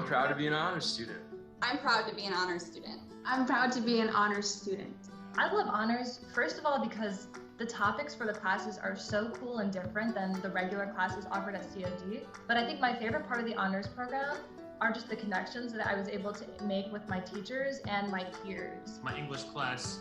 proud to be an honors student. I'm proud to be an honors student. I'm proud to be an honors student. I love honors, first of all, because the topics for the classes are so cool and different than the regular classes offered at COD. But I think my favorite part of the honors program are just the connections that I was able to make with my teachers and my peers. My English class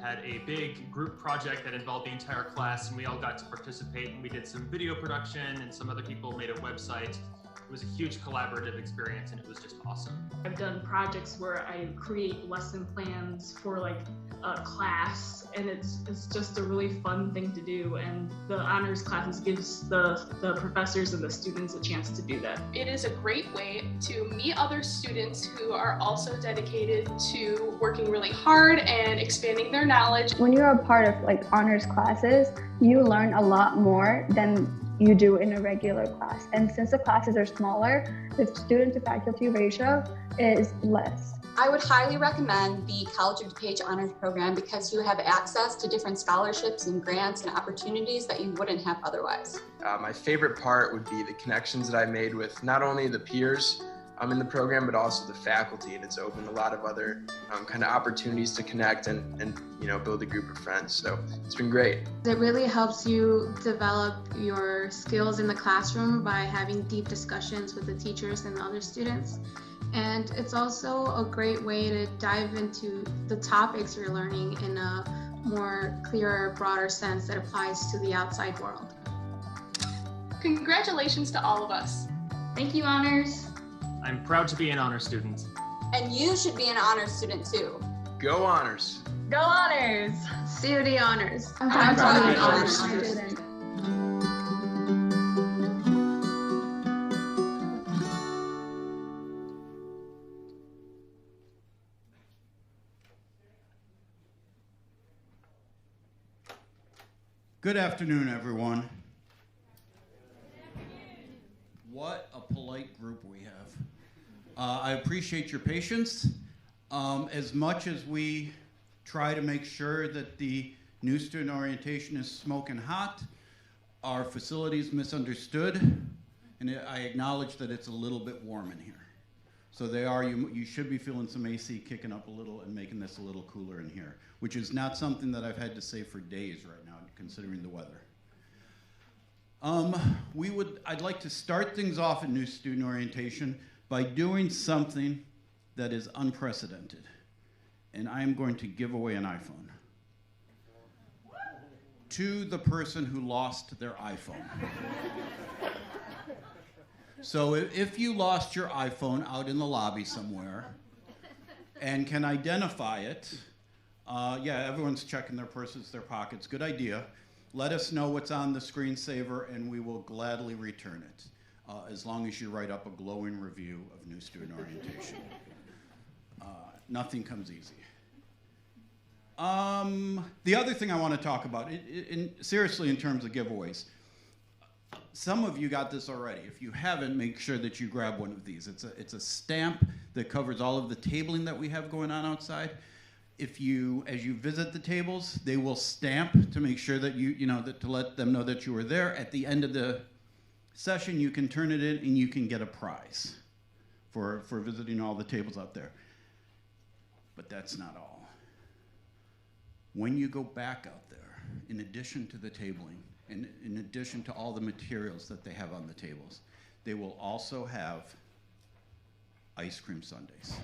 had a big group project that involved the entire class, and we all got to participate, and we did some video production, and some other people made a website. It was a huge collaborative experience, and it was just awesome. I've done projects where I create lesson plans for like a class, and it's just a really fun thing to do, and the honors classes gives the professors and the students a chance to do that. It is a great way to meet other students who are also dedicated to working really hard and expanding their knowledge. When you're a part of like honors classes, you learn a lot more than you do in a regular class. And since the classes are smaller, the student to faculty ratio is less. I would highly recommend the College of DuPage Honors Program because you have access to different scholarships and grants and opportunities that you wouldn't have otherwise. My favorite part would be the connections that I made with not only the peers in the program, but also the faculty. And it's opened a lot of other kind of opportunities to connect and build a group of friends. So it's been great. It really helps you develop your skills in the classroom by having deep discussions with the teachers and the other students. And it's also a great way to dive into the topics you're learning in a more clearer, broader sense that applies to the outside world. Congratulations to all of us. Thank you, honors. I'm proud to be an honor student. And you should be an honors student too. Go honors. Go honors! COD honors. I'm proud to be an honors student. Good afternoon, everyone. What a polite group we have. I appreciate your patience. As much as we try to make sure that the new student orientation is smoking hot, our facility is misunderstood, and I acknowledge that it's a little bit warm in here. So you should be feeling some AC kicking up a little and making this a little cooler in here, which is not something that I've had to say for days right now, considering the weather. I'd like to start things off at new student orientation by doing something that is unprecedented. And I am going to give away an iPhone to the person who lost their iPhone. So if you lost your iPhone out in the lobby somewhere and can identify it, yeah, everyone's checking their purses, their pockets, good idea. Let us know what's on the screensaver and we will gladly return it, as long as you write up a glowing review of new student orientation. Nothing comes easy. The other thing I want to talk about, seriously in terms of giveaways, some of you got this already. If you haven't, make sure that you grab one of these. It's a stamp that covers all of the tabling that we have going on outside. As you visit the tables, they will stamp to make sure that to let them know that you were there. At the end of the session, you can turn it in and you can get a prize for visiting all the tables out there. But that's not all. When you go back out there, in addition to the tabling, and in addition to all the materials that they have on the tables, they will also have ice cream sundaes.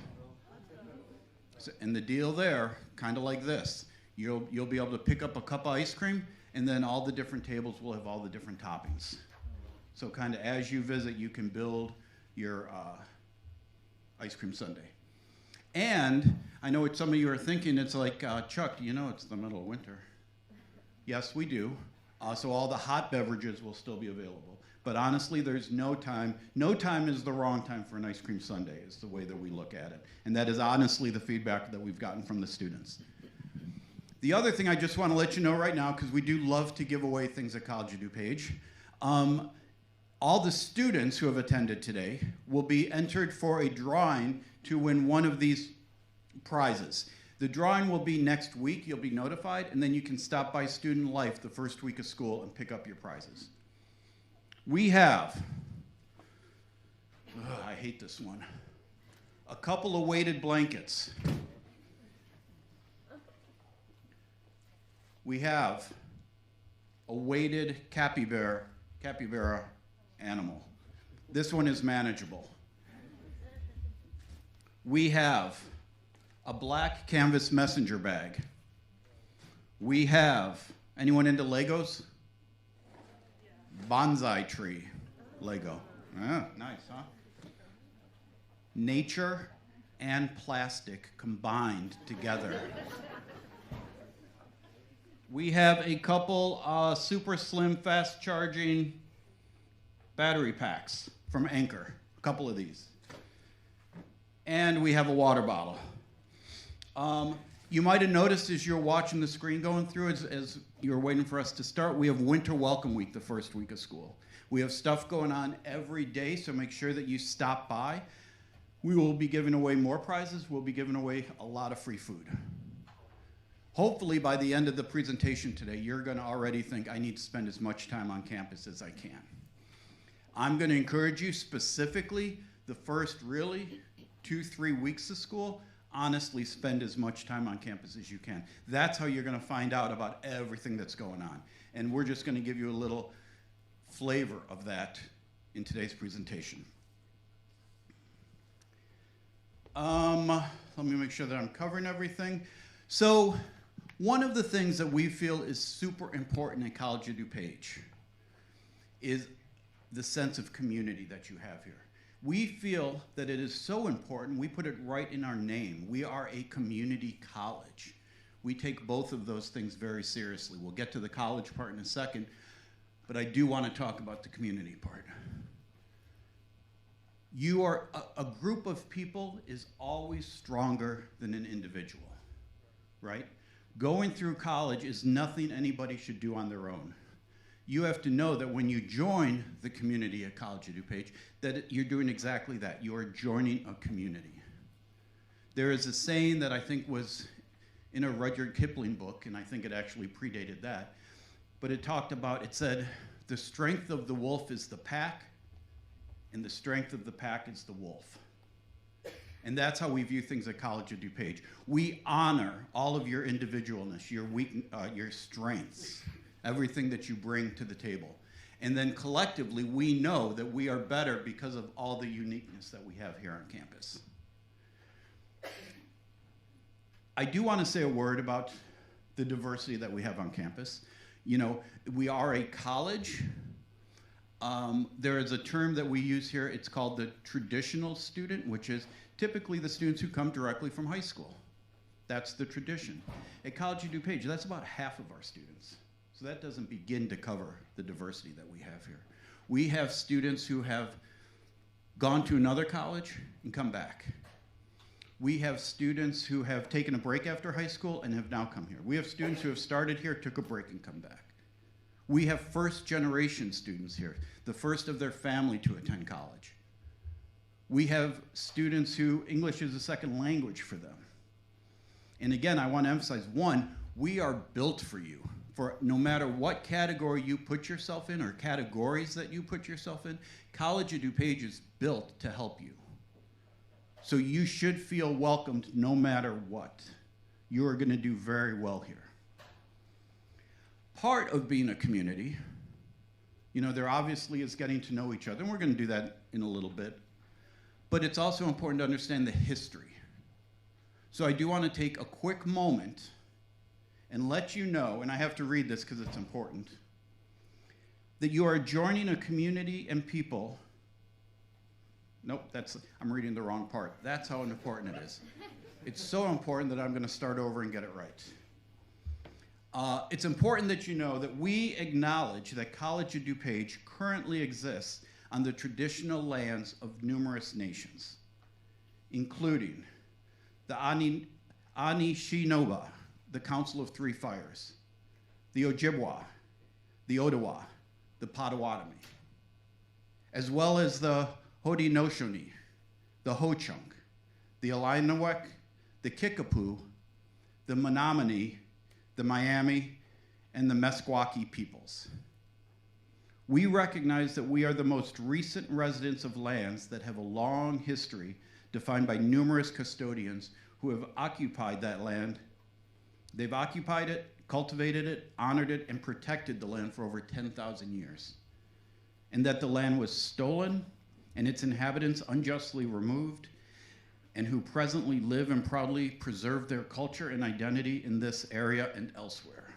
And the deal there, kind of like this, you'll be able to pick up a cup of ice cream, and then all the different tables will have all the different toppings. So kind of as you visit, you can build your ice cream sundae. And I know what some of you are thinking, it's like, Chuck, do you know it's the middle of winter? Yes, we do. So all the hot beverages will still be available. But honestly, there's no time. No time is the wrong time for an ice cream sundae, is the way that we look at it. And that is honestly the feedback that we've gotten from the students. The other thing I just want to let you know right now, because we do love to give away things at College of DuPage, all the students who have attended today will be entered for a drawing to win one of these prizes. The drawing will be next week. You'll be notified, and then you can stop by Student Life the first week of school and pick up your prizes. We have Ugh, I hate this one. A couple of weighted blankets. We have a weighted capybara animal. This one is manageable. We have a black canvas messenger bag. We have, anyone into Legos? Bonsai tree Lego. Ah, nice, huh? Nature and plastic combined together. We have a couple super slim fast charging battery packs from Anchor, a couple of these. And we have a water bottle. You might have noticed as you're watching the screen going through, as you're waiting for us to start, we have Winter Welcome Week the first week of school. We have stuff going on every day, so make sure that you stop by. We will be giving away more prizes. We'll be giving away a lot of free food. Hopefully by the end of the presentation today, you're going to already think, I need to spend as much time on campus as I can. I'm going to encourage you specifically the first really 2-3 weeks of school, honestly spend as much time on campus as you can. That's how you're going to find out about everything that's going on. And we're just going to give you a little flavor of that in today's presentation. Let me make sure that I'm covering everything. So one of the things that we feel is super important at College of DuPage is the sense of community that you have here. We feel that it is so important, we put it right in our name. We are a community college. We take both of those things very seriously. We'll get to the college part in a second, but I do want to talk about the community part. You are, a group of people is always stronger than an individual, right? Going through college is nothing anybody should do on their own. You have to know that when you join the community at College of DuPage, that you're doing exactly that. You are joining a community. There is a saying that I think was in a Rudyard Kipling book, and I think it actually predated that, but it talked about, it said, the strength of the wolf is the pack, and the strength of the pack is the wolf. And that's how we view things at College of DuPage. We honor all of your individualness, your strengths, everything that you bring to the table. And then collectively, we know that we are better because of all the uniqueness that we have here on campus. I do want to say a word about the diversity that we have on campus. You know, we are a college. There is a term that we use here. It's called the traditional student, which is typically the students who come directly from high school. That's the tradition. At College of DuPage, that's about half of our students. So that doesn't begin to cover the diversity that we have here. We have students who have gone to another college and come back. We have students who have taken a break after high school and have now come here. We have students who have started here, took a break, and come back. We have first-generation students here, the first of their family to attend college. We have students who English is a second language for them. And again, I want to emphasize, one, we are built for you. For no matter what category you put yourself in or categories that you put yourself in, College of DuPage is built to help you. So you should feel welcomed no matter what. You are going to do very well here. Part of being a community, you know, there obviously is getting to know each other, and we're going to do that in a little bit. But it's also important to understand the history. So I do want to take a quick moment and let you know, and I have to read this because it's important, that you are joining a community and people. Nope, I'm reading the wrong part. That's how important it is. It's so important that I'm going to start over and get it right. It's important that you know that we acknowledge that College of DuPage currently exists on the traditional lands of numerous nations, including the Anishinaabe, the Council of Three Fires, the Ojibwa, the Ottawa, the Potawatomi, as well as the Haudenosaunee, the Ho-Chunk, the Illiniwek, the Kickapoo, the Menominee, the Miami, and the Meskwaki peoples. We recognize that we are the most recent residents of lands that have a long history defined by numerous custodians who have occupied that land. They've occupied it, cultivated it, honored it, and protected the land for over 10,000 years. And that the land was stolen and its inhabitants unjustly removed, and who presently live and proudly preserve their culture and identity in this area and elsewhere.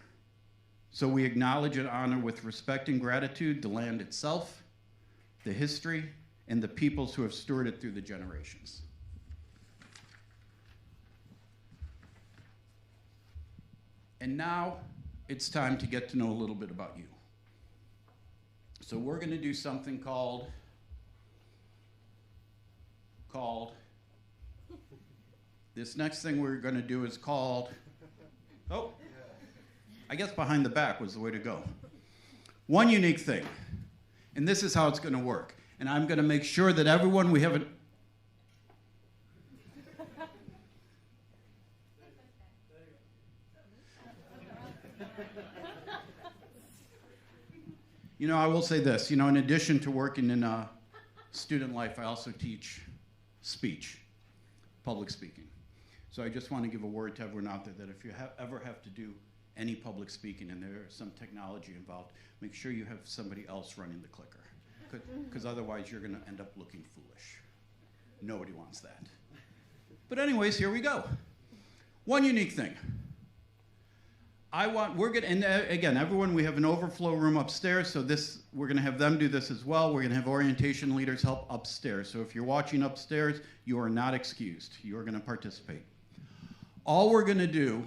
So we acknowledge and honor with respect and gratitude the land itself, the history, and the peoples who have stewarded it through the generations. And now it's time to get to know a little bit about you. So we're going to do something called this next thing we're going to do is called, oh, I guess behind the back was the way to go. One unique thing, and this is how it's going to work. And I'm going to make sure that everyone, we haven't, you know, I will say this, you know, in addition to working in student life, I also teach speech, public speaking. So I just want to give a word to everyone out there that if you ever have to do any public speaking and there's some technology involved, make sure you have somebody else running the clicker, because otherwise you're going to end up looking foolish. Nobody wants that. But anyways, here we go. One unique thing. And again, everyone, we have an overflow room upstairs, so we're going to have them do this as well. We're going to have orientation leaders help upstairs. So if you're watching upstairs, you are not excused. You are going to participate. All we're going to do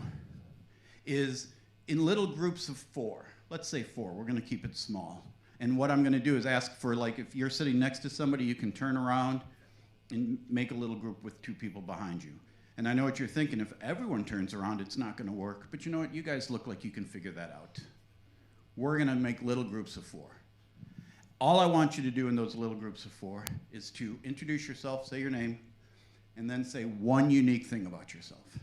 is in little groups of 4. Let's say 4. We're going to keep it small. And what I'm going to do is ask for, like, if you're sitting next to somebody, you can turn around and make a little group with 2 people behind you. And I know what you're thinking. If everyone turns around, it's not going to work. But you know what? You guys look like you can figure that out. We're going to make little groups of 4. All I want you to do in those little groups of 4 is to introduce yourself, say your name, and then say one unique thing about yourself.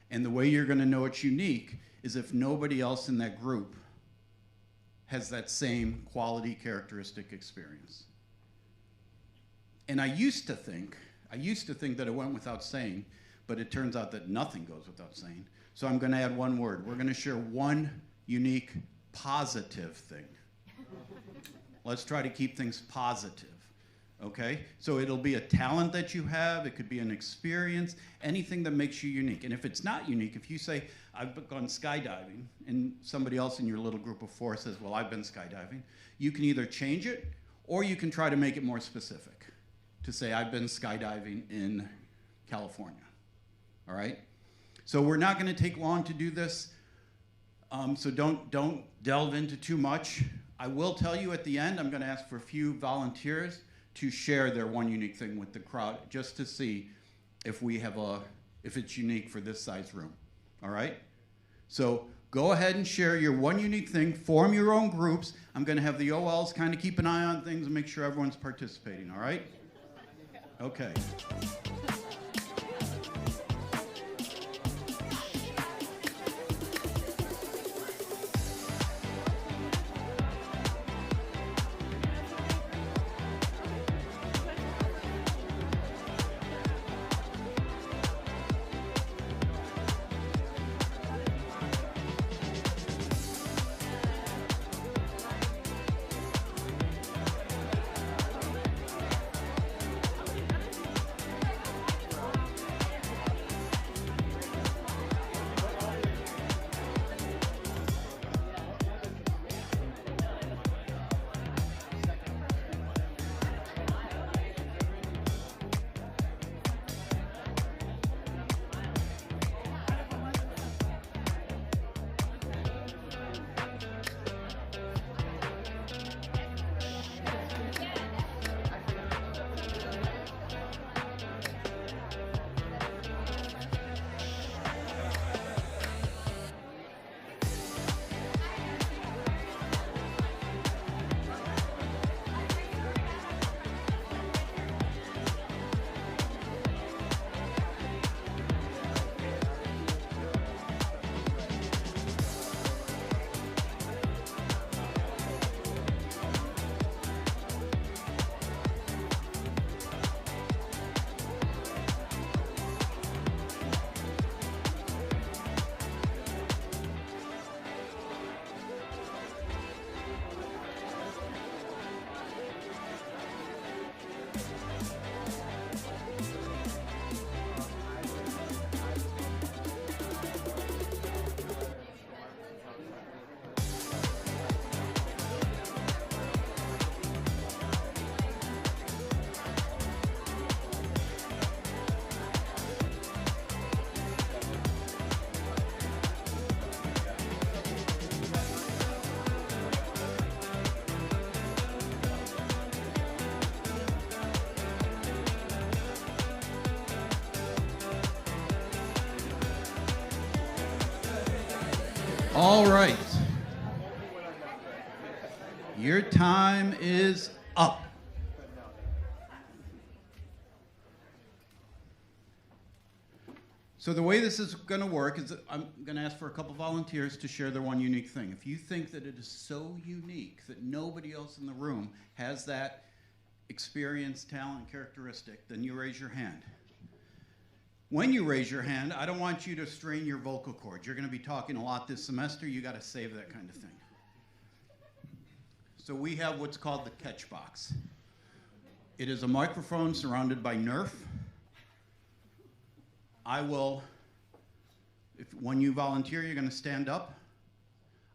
And the way you're going to know it's unique is if nobody else in that group has that same quality, characteristic, experience. And I used to think that it went without saying, but it turns out that nothing goes without saying. So I'm going to add one word. We're going to share one unique positive thing. Let's try to keep things positive, okay? So it'll be a talent that you have. It could be an experience, anything that makes you unique. And if it's not unique, if you say, I've gone skydiving, and somebody else in your little group of 4 says, well, I've been skydiving, you can either change it or you can try to make it more specific to say, I've been skydiving in California, all right? So we're not going to take long to do this, so don't delve into too much. I will tell you at the end, I'm going to ask for a few volunteers to share their one unique thing with the crowd, just to see if if it's unique for this size room, all right? So go ahead and share your one unique thing, form your own groups. I'm going to have the OLs kind of keep an eye on things and make sure everyone's participating, all right? Okay. All right. Your time is up. So the way this is going to work is that I'm going to ask for a couple volunteers to share their one unique thing. If you think that it is so unique that nobody else in the room has that experience, talent, characteristic, then you raise your hand. When you raise your hand, I don't want you to strain your vocal cords. You're going to be talking a lot this semester. You got to save that kind of thing. So we have what's called the catch box. It is a microphone surrounded by Nerf. I will, when you volunteer, you're going to stand up.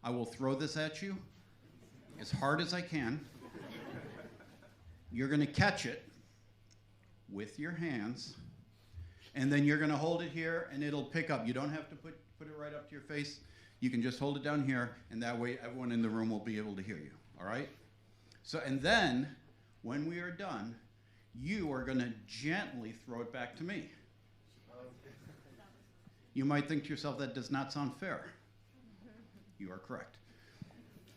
I will throw this at you as hard as I can. You're going to catch it with your hands, and then you're going to hold it here, and it'll pick up. You don't have to put it right up to your face. You can just hold it down here, and that way everyone in the room will be able to hear you, all right? So, and then, when we are done, you are going to gently throw it back to me. You might think to yourself, that does not sound fair. You are correct.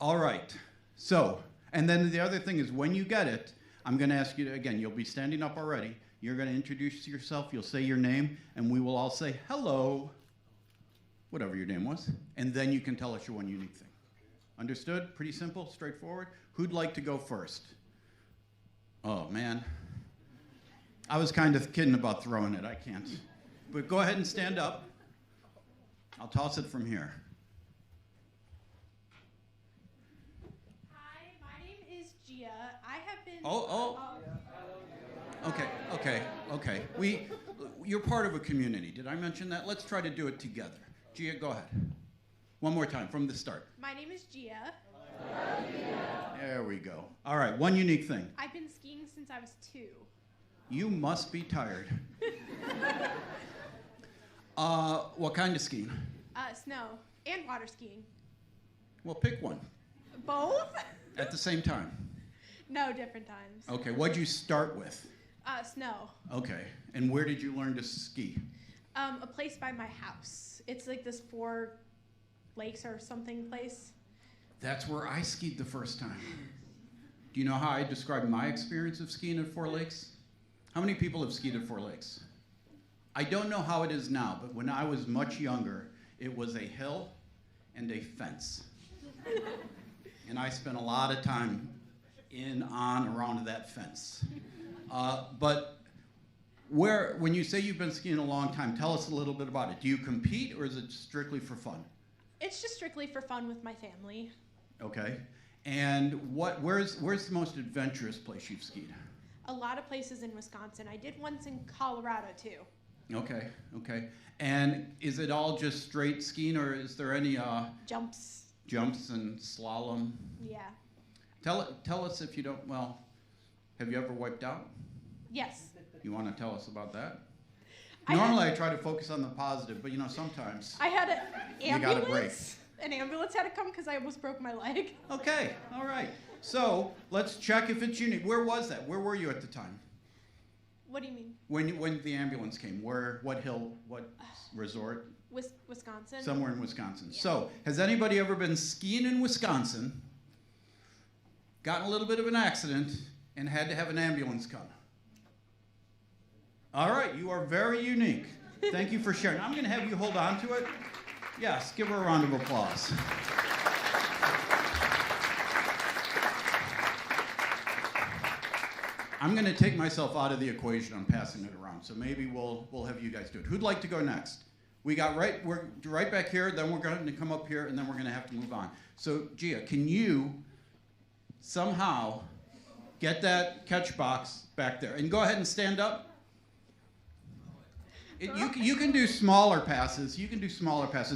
All right. So, and then the other thing is when you get it, I'm going to ask you to, again, you'll be standing up already. You're going to introduce yourself. You'll say your name, and we will all say, hello, whatever your name was. And then you can tell us your one unique thing. Understood? Pretty simple, straightforward. Who'd like to go first? Oh, man. I was kind of kidding about throwing it. I can't. But go ahead and stand up. I'll toss it from here. Hi, my name is Gia. I have been... Okay. You're part of a community. Did I mention that? Let's try to do it together. Gia, go ahead. One more time from the start. My name is Gia. There we go. All right, one unique thing. I've been skiing since I was 2. You must be tired. What kind of skiing? Snow and water skiing. Well, pick one. Both? At the same time? No, different times. Okay, what'd you start with? Snow. Okay, and where did you learn to ski? A place by my house. It's like this 4 lakes or something place. That's where I skied the first time. Do you know how I describe my experience of skiing at 4 lakes? How many people have skied at 4 lakes? I don't know how it is now, but when I was much younger, it was a hill and a fence. And I spent a lot of time around that fence. But when you say you've been skiing a long time, tell us a little bit about it. Do you compete, or is it strictly for fun? It's just strictly for fun with my family. Okay. And where's the most adventurous place you've skied? A lot of places in Wisconsin. I did once in Colorado, too. Okay. And is it all just straight skiing, or is there any jumps and slalom? Yeah. Tell us if you don't, have you ever wiped out? Yes. You want to tell us about that? Normally I try to focus on the positive, but sometimes I had an ambulance. You got a break. An ambulance had to come because I almost broke my leg. Okay, all right. So let's check if it's unique. Where was that? Where were you at the time? What do you mean? When the ambulance came, what hill, what resort? Wisconsin. Somewhere in Wisconsin. Yeah. So has anybody ever been skiing in Wisconsin, gotten a little bit of an accident, and had to have an ambulance come? All right, you are very unique. Thank you for sharing. I'm going to have you hold on to it. Yes, give her a round of applause. I'm going to take myself out of the equation on passing it around, so maybe we'll have you guys do it. Who'd like to go next? We're right back here, then we're going to come up here, and then we're going to have to move on. So, Gia, can you somehow get that catch box back there? And go ahead and stand up. You can do smaller passes.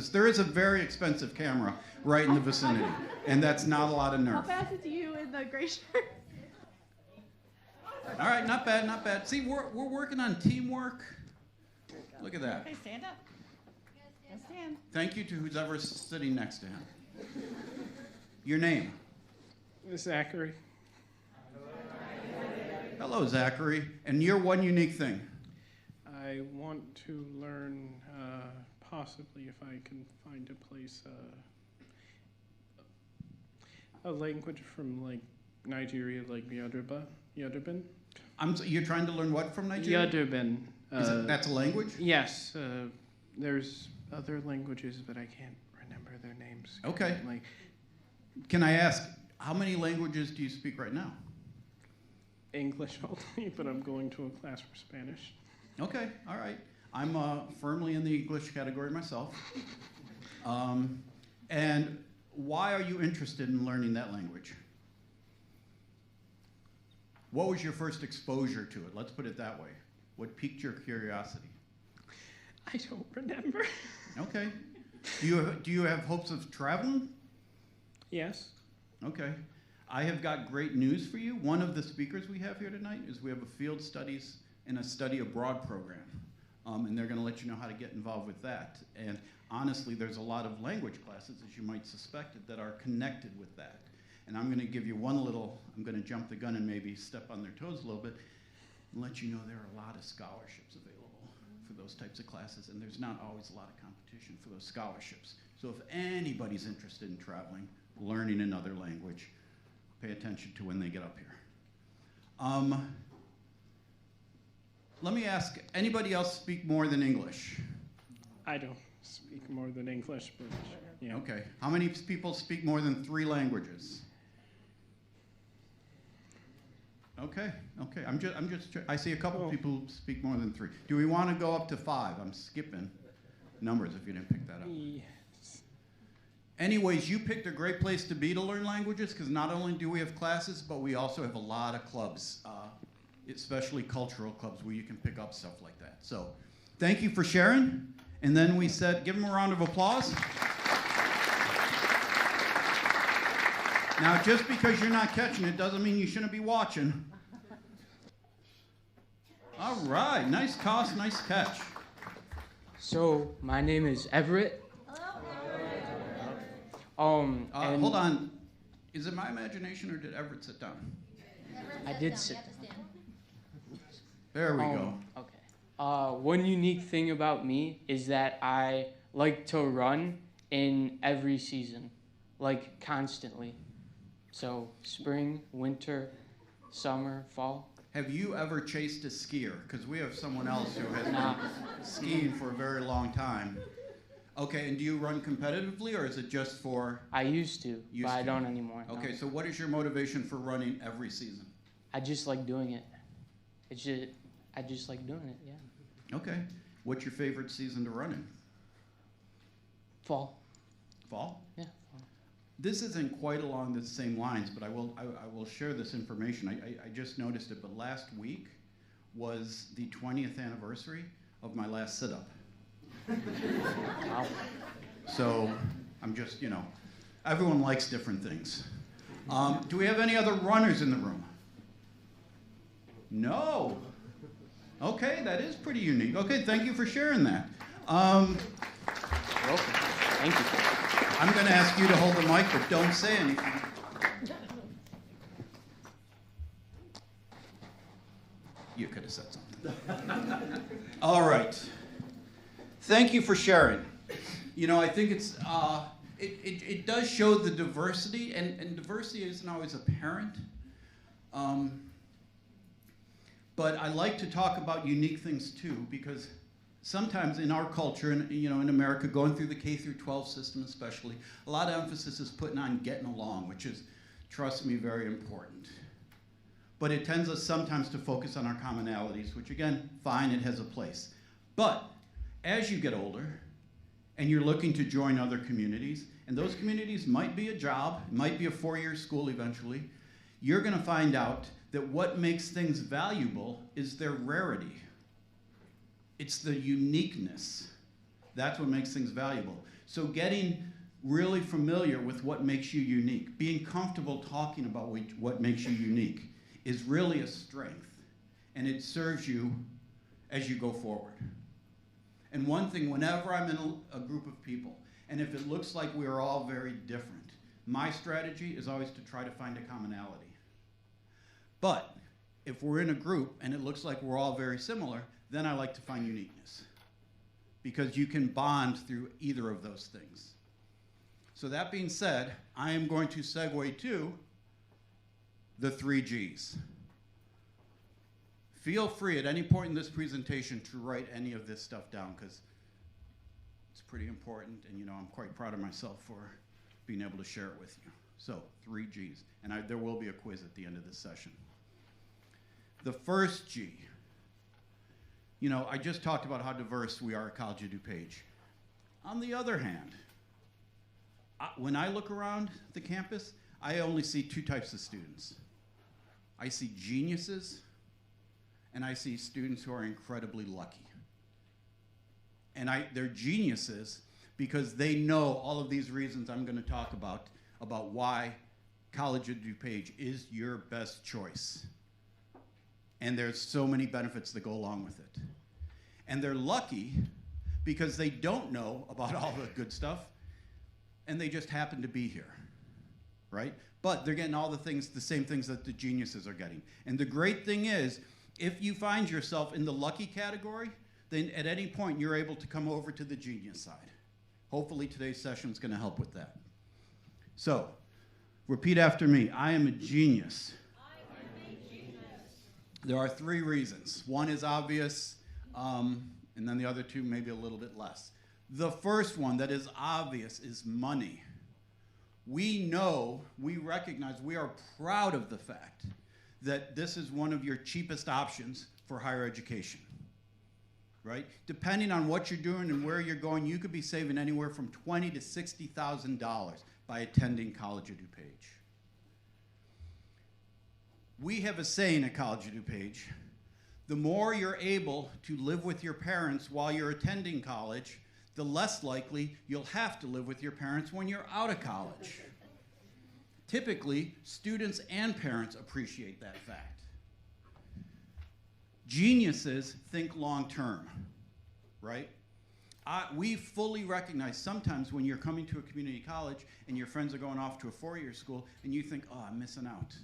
There is a very expensive camera right in the vicinity, and that's not a lot of nerve. I'll pass it to you in the gray shirt. All right, not bad. See, we're working on teamwork. Look at that. Okay, stand up. Stand. Thank you to who's ever sitting next to him. Your name? Zachary. Hello, Zachary. And your one unique thing? I want to learn, possibly if I can find a place, a language from like Nigeria, like Yoruba, Yoruban. You're trying to learn what from Nigeria? Yoruban. That's a language? Yes. There's other languages, but I can't remember their names. Okay. Like, can I ask, how many languages do you speak right now? English only, but I'm going to a class for Spanish. Okay, all right. I'm firmly in the English category myself. And why are you interested in learning that language? What was your first exposure to it? Let's put it that way. What piqued your curiosity? I don't remember. Okay. Do you have hopes of traveling? Yes. Okay. I have got great news for you. One of the speakers we have here tonight is we have a field studies and a study abroad program. And they're going to let you know how to get involved with that. And honestly, there's a lot of language classes, as you might suspect, that are connected with that. And I'm going to give you one little, I'm going to jump the gun and maybe step on their toes a little bit and let you know there are a lot of scholarships available for those types of classes, and there's not always a lot of competition for those scholarships. So if anybody's interested in traveling, learning another language, pay attention to when they get up here. Let me ask, anybody else speak more than English? I don't speak more than English, but yeah. Okay. How many people speak more than 3 languages? Okay. I see a couple of people who speak more than 3. Do we want to go up to 5? I'm skipping numbers if you didn't pick that up. Yes. Anyways, you picked a great place to be to learn languages, because not only do we have classes, but we also have a lot of clubs, especially cultural clubs where you can pick up stuff like that. So thank you for sharing. And then we said, give them a round of applause. Now, just because you're not catching it doesn't mean you shouldn't be watching. All right, nice toss, nice catch. So, my name is Everett. Hold on. Is it my imagination or did Everett sit down? I did sit down. There we go. Okay. One unique thing about me is that I like to run in every season, like constantly. So spring, winter, summer, fall. Have you ever chased a skier? Because we have someone else who has been skiing for a very long time. Okay, and do you run competitively or is it just for? I used to, but I don't anymore. Okay, no. so what is your motivation for running every season? I just like doing it. I just like doing it, yeah. Okay. What's your favorite season to run in? Fall. Fall? Yeah. This isn't quite along the same lines, but I will share this information. I just noticed it, but last week was the 20th anniversary of my last sit-up. Wow. So I'm just, everyone likes different things. Do we have any other runners in the room? No. Okay, that is pretty unique. Okay, thank you for sharing that. Welcome. Thank you. I'm going to ask you to hold the mic, but don't say anything. You could have said something. All right. Thank you for sharing. I think it's it does show the diversity, and diversity isn't always apparent. But I like to talk about unique things too, because sometimes in our culture, and in America, going through the K-12 system especially, a lot of emphasis is put on getting along, which is, trust me, very important. But it tends us sometimes to focus on our commonalities, which again, fine, it has a place. But as you get older, and you're looking to join other communities, and those communities might be a job, it might be a 4-year school eventually, you're gonna find out that what makes things valuable is their rarity. It's the uniqueness. That's what makes things valuable. So getting really familiar with what makes you unique, being comfortable talking about what makes you unique is really a strength, and it serves you as you go forward. And one thing, whenever I'm in a group of people, and if it looks like we are all very different, my strategy is always to try to find a commonality. But if we're in a group and it looks like we're all very similar, then I like to find uniqueness, because you can bond through either of those things. So that being said, I am going to segue to the 3 Gs. Feel free at any point in this presentation to write any of this stuff down, because it's pretty important, and I'm quite proud of myself for being able to share it with you. So 3 Gs, and there will be a quiz at the end of this session. The first G, I just talked about how diverse we are at College of DuPage. On the other hand, when I look around the campus, I only see 2 types of students. I see geniuses, and I see students who are incredibly lucky. And they're geniuses because they know all of these reasons I'm going to talk about why College of DuPage is your best choice. And there's so many benefits that go along with it. And they're lucky because they don't know about all the good stuff, and they just happen to be here, right? But they're getting all the same things that the geniuses are getting. And the great thing is, if you find yourself in the lucky category, then at any point you're able to come over to the genius side. Hopefully today's session is going to help with that. So, repeat after me. I am a genius. I am a genius. There are 3 reasons. One is obvious, and then the other 2 maybe a little bit less. The first one that is obvious is money. We recognize, we are proud of the fact that this is one of your cheapest options for higher education, right? Depending on what you're doing and where you're going, you could be saving anywhere from $20,000 to $60,000 by attending College of DuPage. We have a saying at College of DuPage: the more you're able to live with your parents while you're attending college, the less likely you'll have to live with your parents when you're out of college. Typically, students and parents appreciate that fact. Geniuses think long-term, right? We fully recognize sometimes when you're coming to a community college and your friends are going off to a 4-year school and you think, oh, I'm missing out.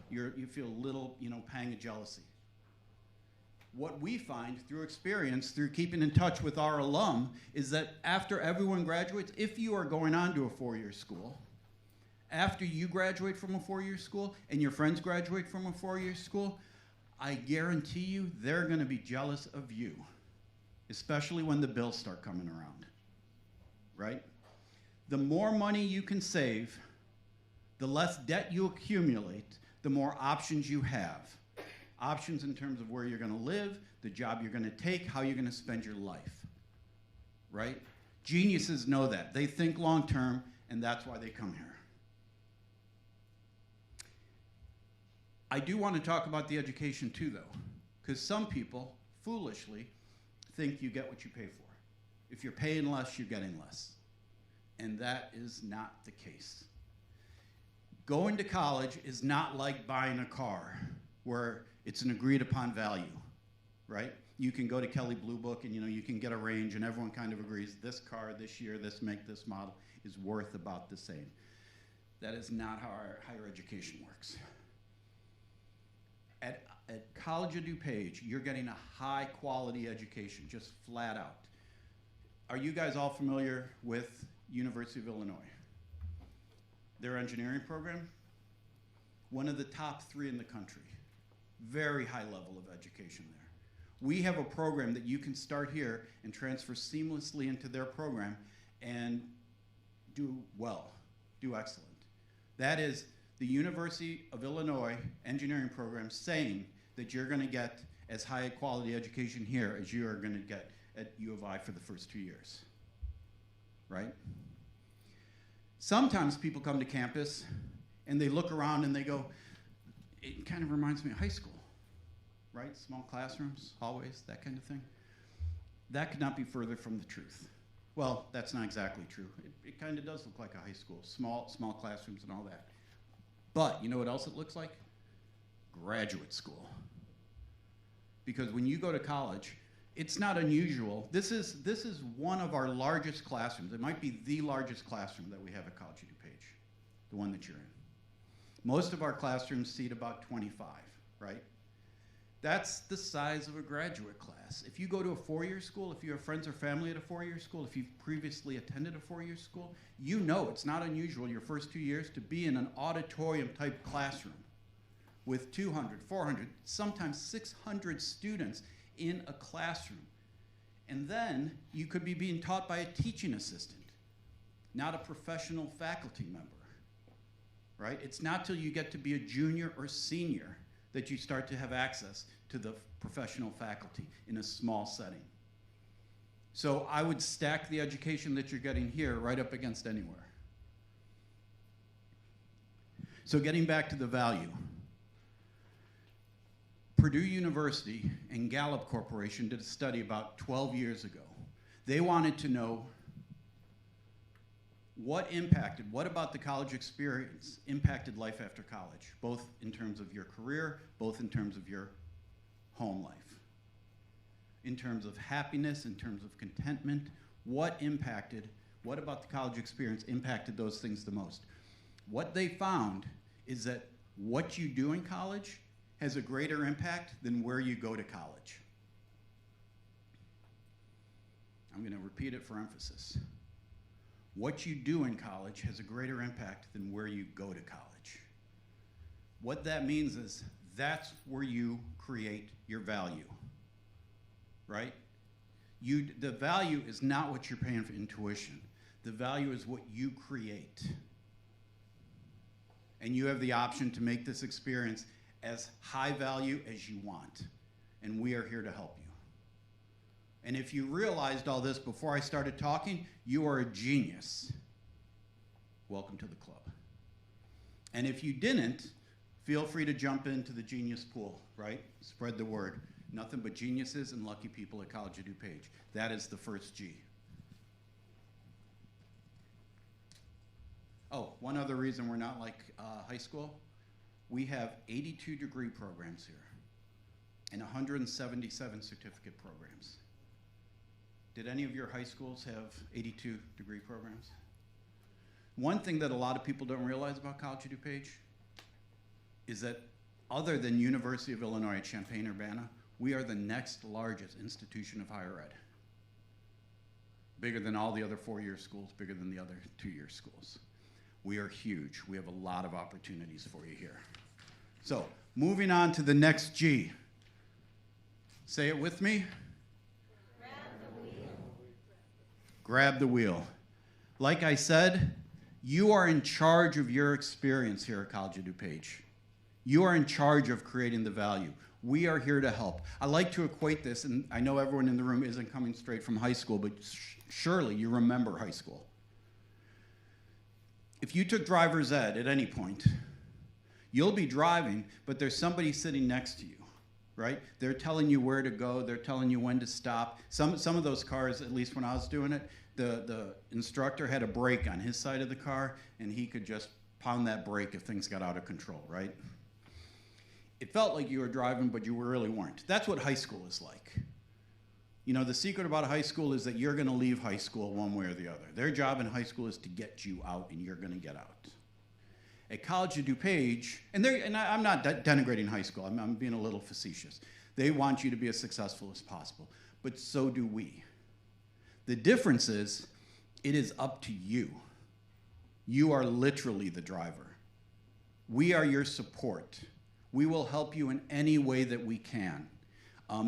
You feel a little, pang of jealousy. What we find through experience, through keeping in touch with our alum, is that after everyone graduates, if you are going on to a 4-year school, after you graduate from a 4-year school and your friends graduate from a 4-year school, I guarantee you they're going to be jealous of you, especially when the bills start coming around, right? The more money you can save, the less debt you accumulate, the more options you have. Options in terms of where you're going to live, the job you're going to take, how you're going to spend your life, right? Geniuses know that. They think long term, and that's why they come here. I do want to talk about the education too, though, because some people foolishly think you get what you pay for. If you're paying less, you're getting less. And that is not the case. Going to college is not like buying a car where it's an agreed upon value, right? You can go to Kelli Blue Book and you can get a range and everyone kind of agrees this car, this year, this make, this model is worth about the same. That is not how our higher education works. At College of DuPage, you're getting a high quality education, just flat out. Are you guys all familiar with University of Illinois? Their engineering program? One of the top 3 in the country. Very high level of education there. We have a program that you can start here and transfer seamlessly into their program and do well, do excellent. That is the University of Illinois engineering program saying that you're going to get as high a quality education here as you are going to get at U of I for the first 2 years, right? Sometimes people come to campus and they look around and they go, it kind of reminds me of high school, right? Small classrooms, hallways, that kind of thing. That could not be further from the truth. Well, that's not exactly true. It kind of does look like a high school, small classrooms and all that. But you know what else it looks like? Graduate school. Because when you go to college, it's not unusual. This is one of our largest classrooms. It might be the largest classroom that we have at College of DuPage, the one that you're in. Most of our classrooms seat about 25, right? That's the size of a graduate class. If you go to a four-year school, if you have friends or family at a four-year school, if you've previously attended a four-year school, you know it's not unusual your first 2 years to be in an auditorium-type classroom with 200, 400, sometimes 600 students in a classroom. And then you could be being taught by a teaching assistant, not a professional faculty member, right? It's not till you get to be a junior or senior that you start to have access to the professional faculty in a small setting. So I would stack the education that you're getting here right up against anywhere. So getting back to the value. Purdue University and Gallup Corporation did a study about 12 years ago. They wanted to know what about the college experience impacted life after college, both in terms of your career, both in terms of your home life, in terms of happiness, in terms of contentment, what about the college experience impacted those things the most? What they found is that what you do in college has a greater impact than where you go to college. I'm going to repeat it for emphasis. What you do in college has a greater impact than where you go to college. What that means is that's where you create your value, right? The value is not what you're paying for in tuition. The value is what you create. And you have the option to make this experience as high value as you want. And we are here to help you. And if you realized all this before I started talking, you are a genius. Welcome to the club. And if you didn't, feel free to jump into the genius pool, right? Spread the word. Nothing but geniuses and lucky people at College of DuPage. That is the first G. Oh, one other reason we're not like high school. We have 82 degree programs here and 177 certificate programs. Did any of your high schools have 82 degree programs? One thing that a lot of people don't realize about College of DuPage is that other than University of Illinois at Champaign-Urbana, we are the next largest institution of higher ed. Bigger than all the other four-year schools, bigger than the other two-year schools. We are huge. We have a lot of opportunities for you here. So, moving on to the next G. Say it with me. Grab the wheel. Like I said, you are in charge of your experience here at College of DuPage. You are in charge of creating the value. We are here to help. I like to equate this, and I know everyone in the room isn't coming straight from high school, but surely you remember high school. If you took driver's ed at any point, you'll be driving, but there's somebody sitting next to you, right? They're telling you where to go. They're telling you when to stop. Some of those cars, at least when I was doing it, the instructor had a brake on his side of the car, and he could just pound that brake if things got out of control, right? It felt like you were driving, but you really weren't. That's what high school is like. You know, the secret about high school is that you're going to leave high school one way or the other. Their job in high school is to get you out, and you're going to get out. At College of DuPage, and I'm not denigrating high school. I'm being a little facetious. They want you to be as successful as possible, but so do we. The difference is, it is up to you. You are literally the driver. We are your support. We will help you in any way that we can.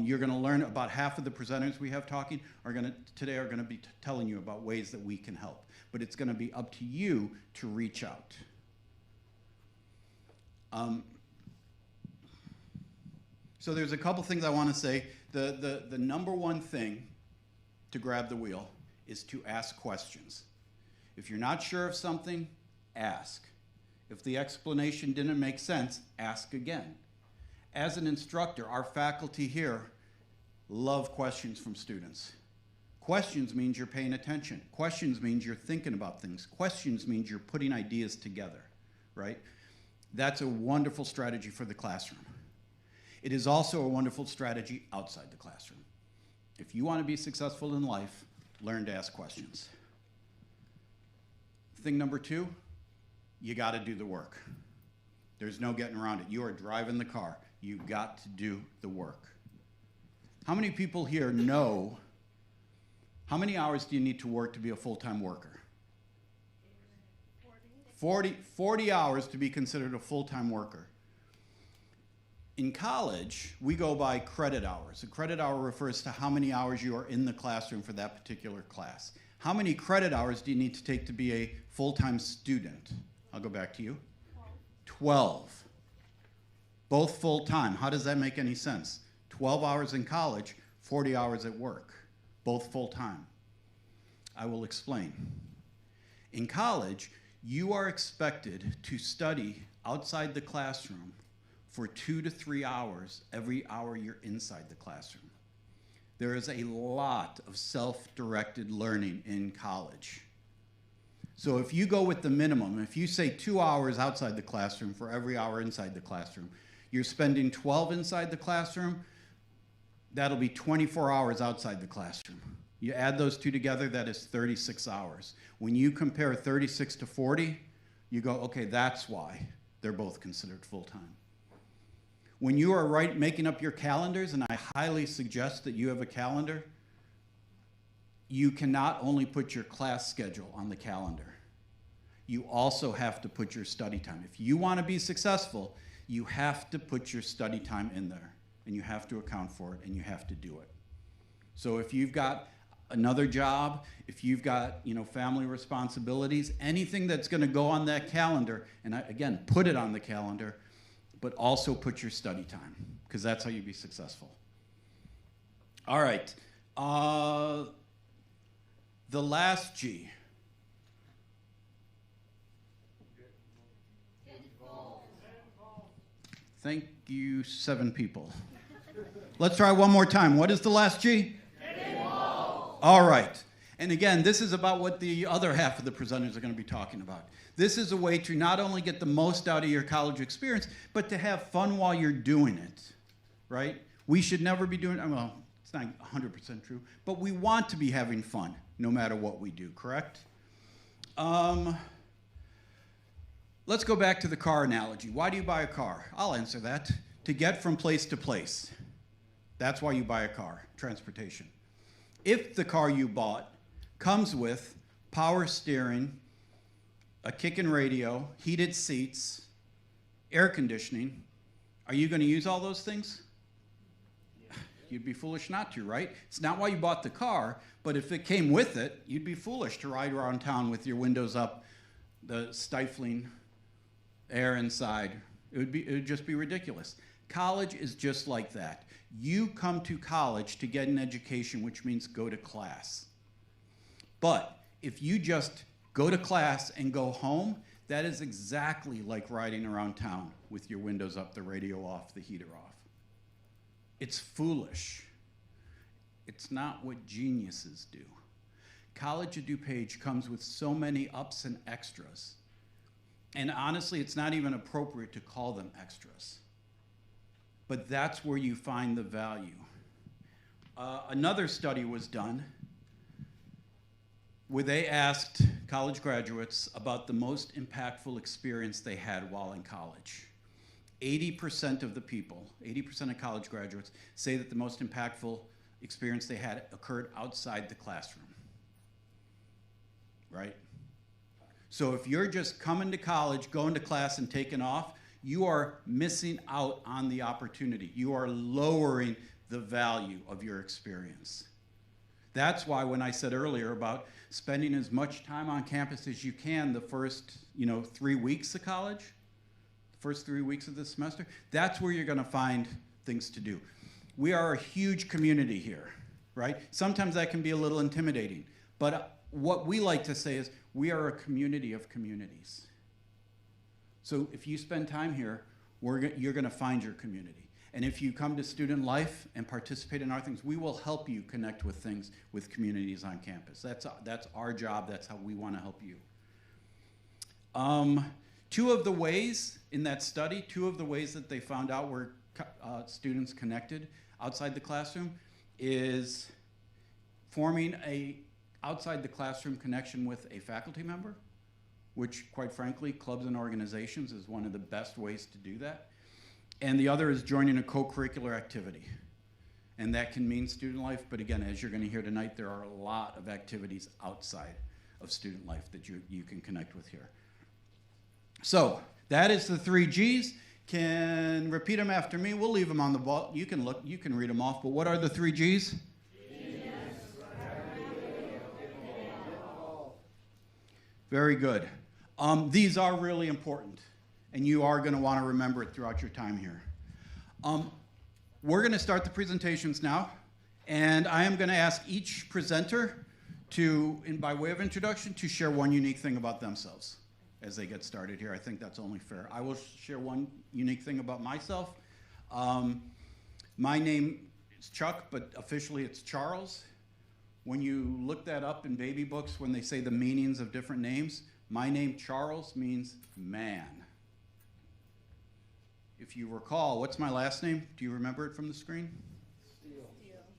You're going to learn about half of the presenters we have talking today are going to be telling you about ways that we can help. But it's going to be up to you to reach out. So there's a couple things I want to say. The number one thing to grab the wheel is to ask questions. If you're not sure of something, ask. If the explanation didn't make sense, ask again. As an instructor, our faculty here love questions from students. Questions means you're paying attention. Questions means you're thinking about things. Questions means you're putting ideas together, right? That's a wonderful strategy for the classroom. It is also a wonderful strategy outside the classroom. If you want to be successful in life, learn to ask questions. Thing number two, you got to do the work. There's no getting around it. You are driving the car. You've got to do the work. How many people here know how many hours do you need to work to be a full-time worker? 40 hours to be considered a full-time worker. In college, we go by credit hours. A credit hour refers to how many hours you are in the classroom for that particular class. How many credit hours do you need to take to be a full-time student? I'll go back to you. 12. Both full-time. How does that make any sense? 12 hours in college, 40 hours at work. Both full-time. I will explain. In college, you are expected to study outside the classroom for 2 to 3 hours every hour you're inside the classroom. There is a lot of self-directed learning in college. So if you go with the minimum, if you say 2 hours outside the classroom for every hour inside the classroom, you're spending 12 inside the classroom, that'll be 24 hours outside the classroom. You add those two together, that is 36 hours. When you compare 36 to 40, you go, okay, that's why they're both considered full-time. When you are making up your calendars, and I highly suggest that you have a calendar, you cannot only put your class schedule on the calendar. You also have to put your study time. If you want to be successful, you have to put your study time in there, and you have to account for it, and you have to do it. So if you've got another job, if you've got family responsibilities, anything that's going to go on that calendar, and again, put it on the calendar, but also put your study time, because that's how you be successful. All right. The last G. Thank you, 7 people. Let's try one more time. What is the last G? All right. And again, this is about what the other half of the presenters are going to be talking about. This is a way to not only get the most out of your college experience, but to have fun while you're doing it, right? We should never be doing, well, it's not 100% true, but we want to be having fun no matter what we do, correct? Let's go back to the car analogy. Why do you buy a car? I'll answer that. To get from place to place. That's why you buy a car, transportation. If the car you bought comes with power steering, a kick-in radio, heated seats, air conditioning, are you going to use all those things? You'd be foolish not to, right? It's not why you bought the car, but if it came with it, you'd be foolish to ride around town with your windows up, the stifling air inside. It would just be ridiculous. College is just like that. You come to college to get an education, which means go to class. But if you just go to class and go home, that is exactly like riding around town with your windows up, the radio off, the heater off. It's foolish. It's not what geniuses do. College at DuPage comes with so many ups and extras. And honestly, it's not even appropriate to call them extras. But that's where you find the value. Another study was done where they asked college graduates about the most impactful experience they had while in college. 80% of the people, 80% of college graduates, say that the most impactful experience they had occurred outside the classroom, right? So if you're just coming to college, going to class, and taking off, you are missing out on the opportunity. You are lowering the value of your experience. That's why when I said earlier about spending as much time on campus as you can the first 3 weeks of college, first 3 weeks of the semester, that's where you're going to find things to do. We are a huge community here, right? Sometimes that can be a little intimidating, but what we like to say is we are a community of communities. So if you spend time here, you're going to find your community. And if you come to student life and participate in our things, we will help you connect with things, with communities on campus. That's our job. That's how we want to help you. 2 of the ways in that study, 2 of the ways that they found out where students connected outside the classroom is forming a outside the classroom connection with a faculty member, which quite frankly, clubs and organizations is one of the best ways to do that. And the other is joining a co-curricular activity. And that can mean student life, but again, as you're going to hear tonight, there are a lot of activities outside of student life that you can connect with here. So that is the 3 Gs. Can repeat them after me. We'll leave them on the wall. You can look, you can read them off, but what are the 3 Gs? Very good. These are really important, and you are going to want to remember it throughout your time here. We're going to start the presentations now, and I am going to ask each presenter to, by way of introduction, to share one unique thing about themselves as they get started here. I think that's only fair. I will share one unique thing about myself. My name is Chuck, but officially it's Charles. When you look that up in baby books, when they say the meanings of different names, my name Charles means man. If you recall, what's my last name? Do you remember it from the screen?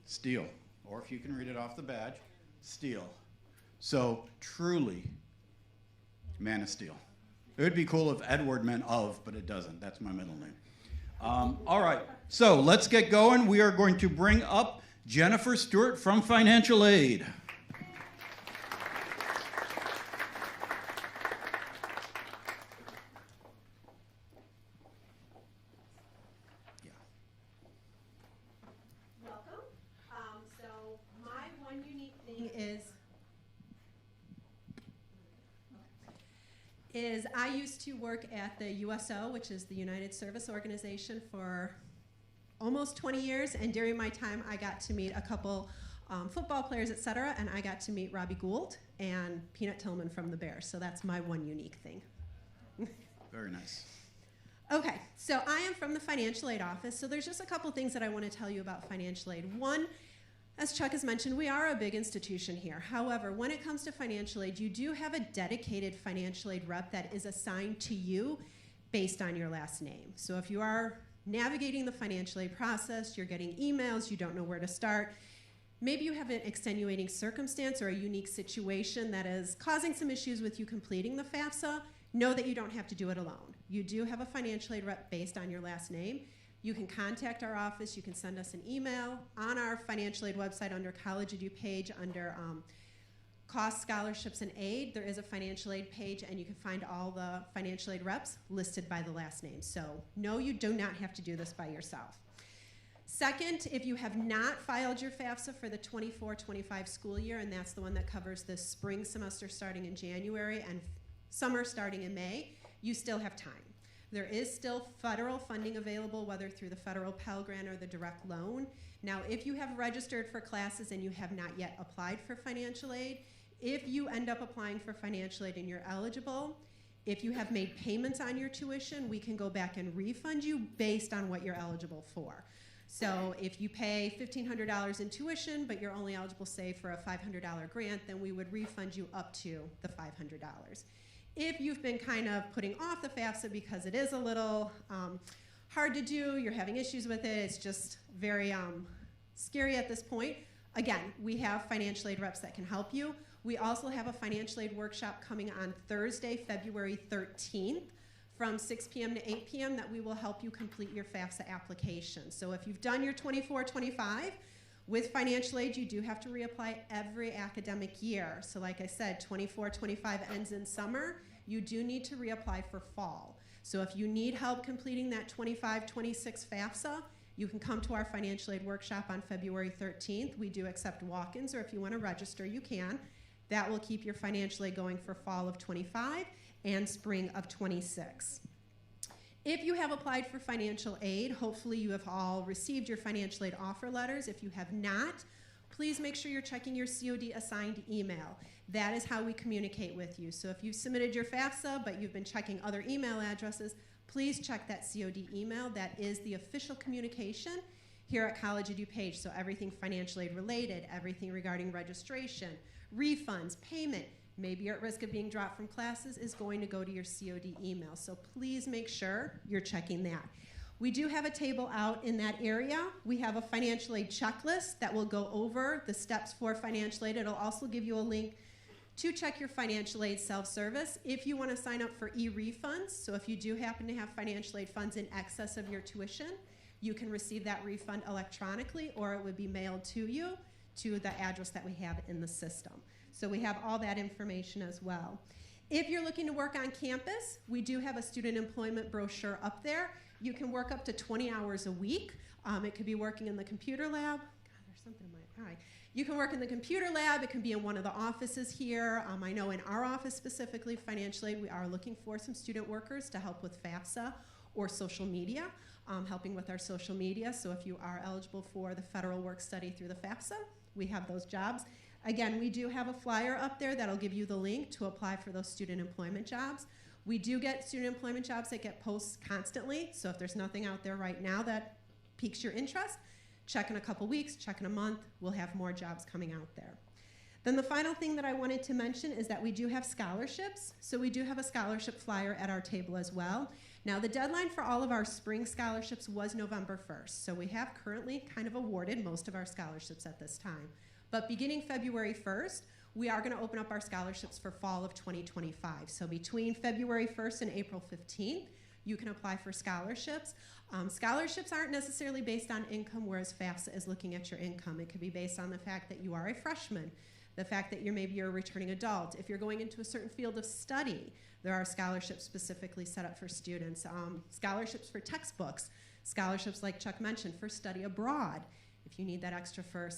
Steele. Or if you can read it off the badge, Steele. So truly, Man of Steel. It would be cool if Edward meant of, but it doesn't. That's my middle name. All right, so let's get going. We are going to bring up Jennifer Stewart from Financial Aid. Welcome. So my one unique thing is I used to work at the USO, which is the United Service Organization, for almost 20 years, and during my time I got to meet a couple football players, etc., and I got to meet Robbie Gould and Peanut Tillman from the Bears, so that's my one unique thing. Very nice. Okay, so I am from the Financial Aid Office, so there's just a couple things that I want to tell you about Financial Aid. One, as Chuck has mentioned, we are a big institution here. However, when it comes to financial aid, you do have a dedicated financial aid rep that is assigned to you based on your last name. So if you are navigating the financial aid process, you're getting emails, you don't know where to start, maybe you have an extenuating circumstance or a unique situation that is causing some issues with you completing the FAFSA, know that you don't have to do it alone. You do have a financial aid rep based on your last name. You can contact our office, you can send us an email. On our financial aid website under College Edu page, under cost, scholarships, and aid, there is a financial aid page, and you can find all the financial aid reps listed by the last name. So no, you do not have to do this by yourself. Second, if you have not filed your FAFSA for the 24-25 school year, and that's the one that covers the spring semester starting in January and summer starting in May, you still have time. There is still federal funding available, whether through the federal Pell Grant or the direct loan. Now, if you have registered for classes and you have not yet applied for financial aid, if you end up applying for financial aid and you're eligible, if you have made payments on your tuition, we can go back and refund you based on what you're eligible for. So if you pay $1,500 in tuition, but you're only eligible, say, for a $500 grant, then we would refund you up to the $500. If you've been kind of putting off the FAFSA because it is a little hard to do, you're having issues with it, it's just very scary at this point, again, we have financial aid reps that can help you. We also have a financial aid workshop coming on Thursday, February 13th from 6 p.m. to 8 p.m. that we will help you complete your FAFSA application. So if you've done your 24-25, with financial aid, you do have to reapply every academic year. So like I said, 24-25 ends in summer. You do need to reapply for fall. So if you need help completing that 25-26 FAFSA, you can come to our financial aid workshop on February 13th. We do accept walk-ins, or if you want to register, you can. That will keep your financial aid going for fall of 25 and spring of 26. If you have applied for financial aid, hopefully you have all received your financial aid offer letters. If you have not, please make sure you're checking your COD assigned email. That is how we communicate with you. So if you've submitted your FAFSA, but you've been checking other email addresses, please check that COD email. That is the official communication here at College Edu page. So everything financial aid related, everything regarding registration, refunds, payment, maybe you're at risk of being dropped from classes, is going to go to your COD email. So please make sure you're checking that. We do have a table out in that area. We have a financial aid checklist that will go over the steps for financial aid. It'll also give you a link to check your financial aid self-service. If you want to sign up for e-refunds, so if you do happen to have financial aid funds in excess of your tuition, you can receive that refund electronically, or it would be mailed to you to the address that we have in the system. So we have all that information as well. If you're looking to work on campus, we do have a student employment brochure up there. You can work up to 20 hours a week. It could be working in the computer lab. God, there's something in my eye. You can work in the computer lab. It can be in one of the offices here. I know in our office specifically, financial aid, we are looking for some student workers to help with FAFSA or social media, helping with our social media. So if you are eligible for the federal work study through the FAFSA, we have those jobs. Again, we do have a flyer up there that'll give you the link to apply for those student employment jobs. We do get student employment jobs that get posts constantly. So if there's nothing out there right now that piques your interest, check in a couple weeks, check in a month, we'll have more jobs coming out there. Then the final thing that I wanted to mention is that we do have scholarships. So we do have a scholarship flyer at our table as well. Now the deadline for all of our spring scholarships was November 1st. So we have currently kind of awarded most of our scholarships at this time. But beginning February 1st, we are going to open up our scholarships for fall of 2025. So between February 1st and April 15th, you can apply for scholarships. Scholarships aren't necessarily based on income, whereas FAFSA is looking at your income. It could be based on the fact that you are a freshman, the fact that maybe you're a returning adult. If you're going into a certain field of study, there are scholarships specifically set up for students. Scholarships for textbooks, scholarships like Chuck mentioned for study abroad. If you need that extra for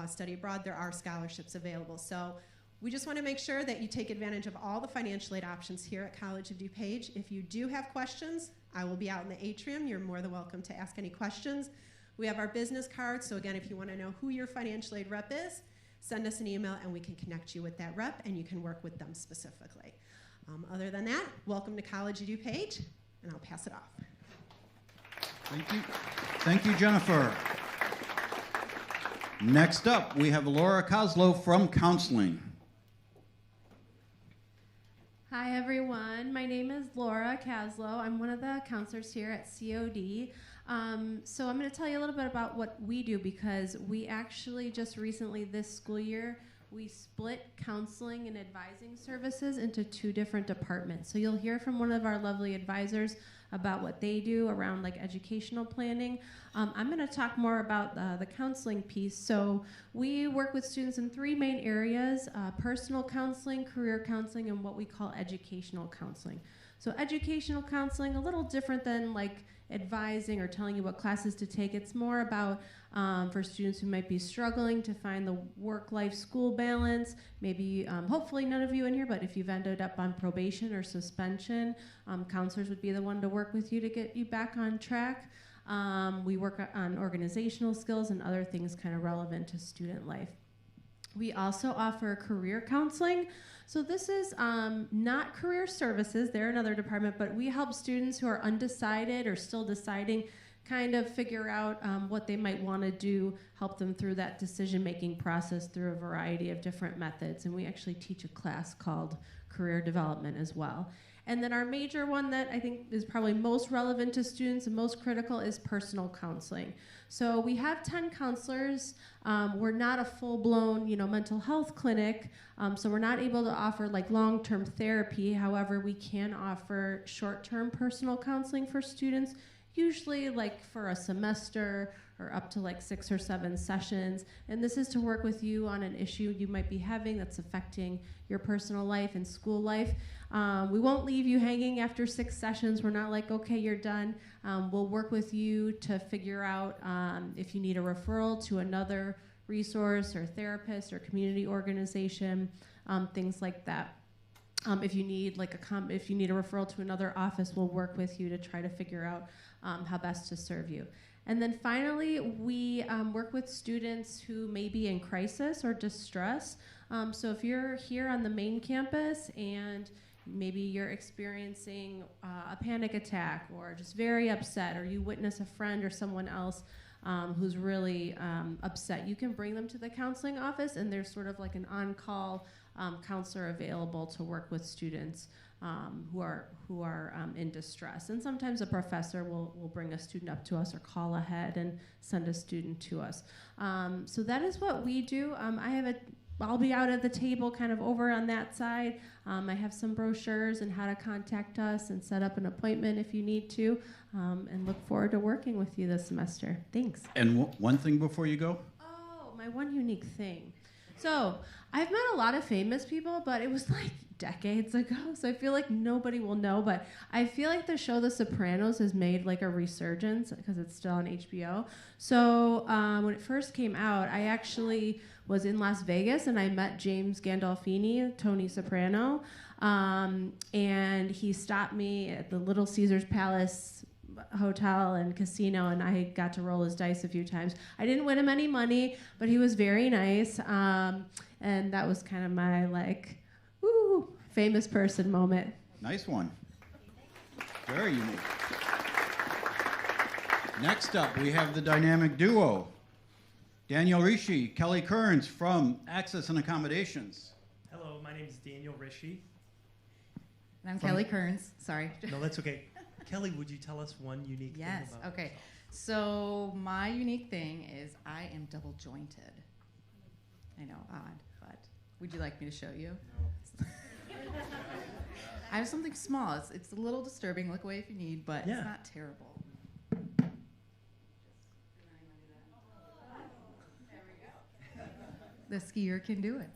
study abroad, there are scholarships available. So we just want to make sure that you take advantage of all the financial aid options here at College of DuPage. If you do have questions, I will be out in the atrium. You're more than welcome to ask any questions. We have our business cards, so again, if you want to know who your financial aid rep is, send us an email and we can connect you with that rep and you can work with them specifically. Other than that, welcome to College of DuPage, and I'll pass it off. Thank you. Thank you, Jennifer. Next up, we have Laura Kaslow from Counseling. Hi, everyone. My name is Laura Kaslow. I'm one of the counselors here at COD. So I'm going to tell you a little bit about what we do, because we actually just recently this school year, we split counseling and advising services into 2 different departments. So you'll hear from one of our lovely advisors about what they do around like educational planning. I'm going to talk more about the counseling piece. So we work with students in 3 main areas: personal counseling, career counseling, and what we call educational counseling. So educational counseling, a little different than like advising or telling you what classes to take. It's more about for students who might be struggling to find the work-life school balance. Maybe, hopefully none of you in here, but if you've ended up on probation or suspension, counselors would be the one to work with you to get you back on track. We work on organizational skills and other things kind of relevant to student life. We also offer career counseling. So this is not career services, they're another department, but we help students who are undecided or still deciding kind of figure out what they might want to do, help them through that decision-making process through a variety of different methods. And we actually teach a class called career development as well. And then our major one that I think is probably most relevant to students and most critical is personal counseling. So we have 10 counselors. We're not a full-blown, mental health clinic, so we're not able to offer like long-term therapy. However, we can offer short-term personal counseling for students, usually like for a semester or up to like 6 or 7 sessions. And this is to work with you on an issue you might be having that's affecting your personal life and school life. We won't leave you hanging after 6 sessions. We're not like, okay, you're done. We'll work with you to figure out if you need a referral to another resource or therapist or community organization, things like that. If you need if you need a referral to another office, we'll work with you to try to figure out how best to serve you. And then finally, we work with students who may be in crisis or distress. So if you're here on the main campus and maybe you're experiencing a panic attack or just very upset, or you witness a friend or someone else who's really upset, you can bring them to the counseling office, and there's sort of like an on-call counselor available to work with students who are in distress. And sometimes a professor will bring a student up to us or call ahead and send a student to us. So that is what we do. I have I'll be out at the table kind of over on that side. I have some brochures and how to contact us and set up an appointment if you need to, and look forward to working with you this semester. Thanks. And one thing before you go? Oh, my one unique thing. So I've met a lot of famous people, but it was like decades ago, so I feel like nobody will know, but I feel like the show The Sopranos has made like a resurgence because it's still on HBO. So when it first came out, I actually was in Las Vegas and I met James Gandolfini, Tony Soprano, and he stopped me at the Little Caesars Palace hotel and casino, and I got to roll his dice a few times. I didn't win him any money, but he was very nice, and that was kind of my like, woo, famous person moment. Nice one. Very unique. Next up, we have the dynamic duo, Daniel Rische, Kelli Kerns from Access and Accommodations. Hello, my name is Daniel Rische. And I'm Kelli Kerns. Sorry. No, that's okay. Kelli, would you tell us one unique thing about Yes, okay. So my unique thing is I am double jointed. I know, odd, but would you like me to show you? No. I have something small. It's a little disturbing. Look away if you need, but Yeah. It's not terrible. The skier can do it.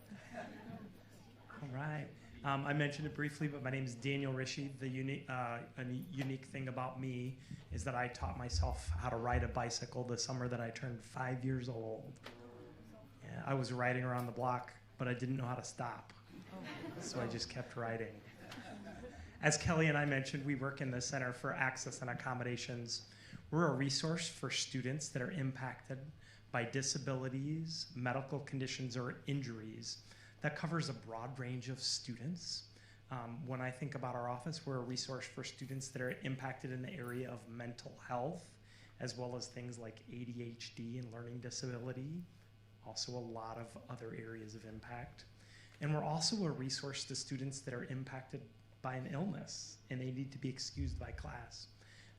All right. I mentioned it briefly, but my name is Daniel Rische. The unique thing about me is that I taught myself how to ride a bicycle the summer that I turned 5 years old. Yeah, I was riding around the block, but I didn't know how to stop. So I just kept riding. As Kelli and I mentioned, we work in the Center for Access and Accommodations. We're a resource for students that are impacted by disabilities, medical conditions, or injuries. That covers a broad range of students. When I think about our office, we're a resource for students that are impacted in the area of mental health, as well as things like ADHD and learning disability, also a lot of other areas of impact. And we're also a resource to students that are impacted by an illness and they need to be excused by class.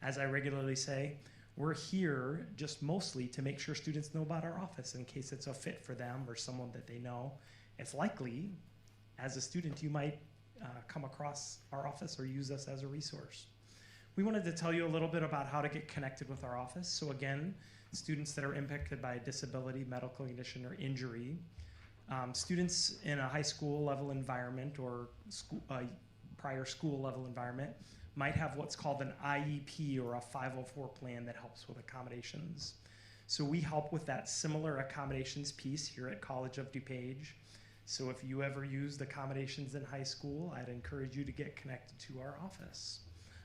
As I regularly say, we're here just mostly to make sure students know about our office in case it's a fit for them or someone that they know. It's likely, as a student, you might come across our office or use us as a resource. We wanted to tell you a little bit about how to get connected with our office. So again, students that are impacted by a disability, medical condition, or injury, students in a high school level environment or prior school level environment might have what's called an IEP or a 504 plan that helps with accommodations. So we help with that similar accommodations piece here at College of DuPage. So if you ever used accommodations in high school, I'd encourage you to get connected to our office.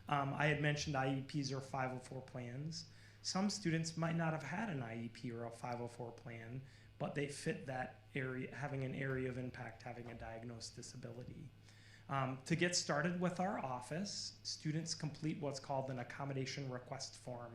I had mentioned IEPs or 504 plans. Some students might not have had an IEP or a 504 plan, but they fit that area, having an area of impact, having a diagnosed disability. To get started with our office, students complete what's called an accommodation request form.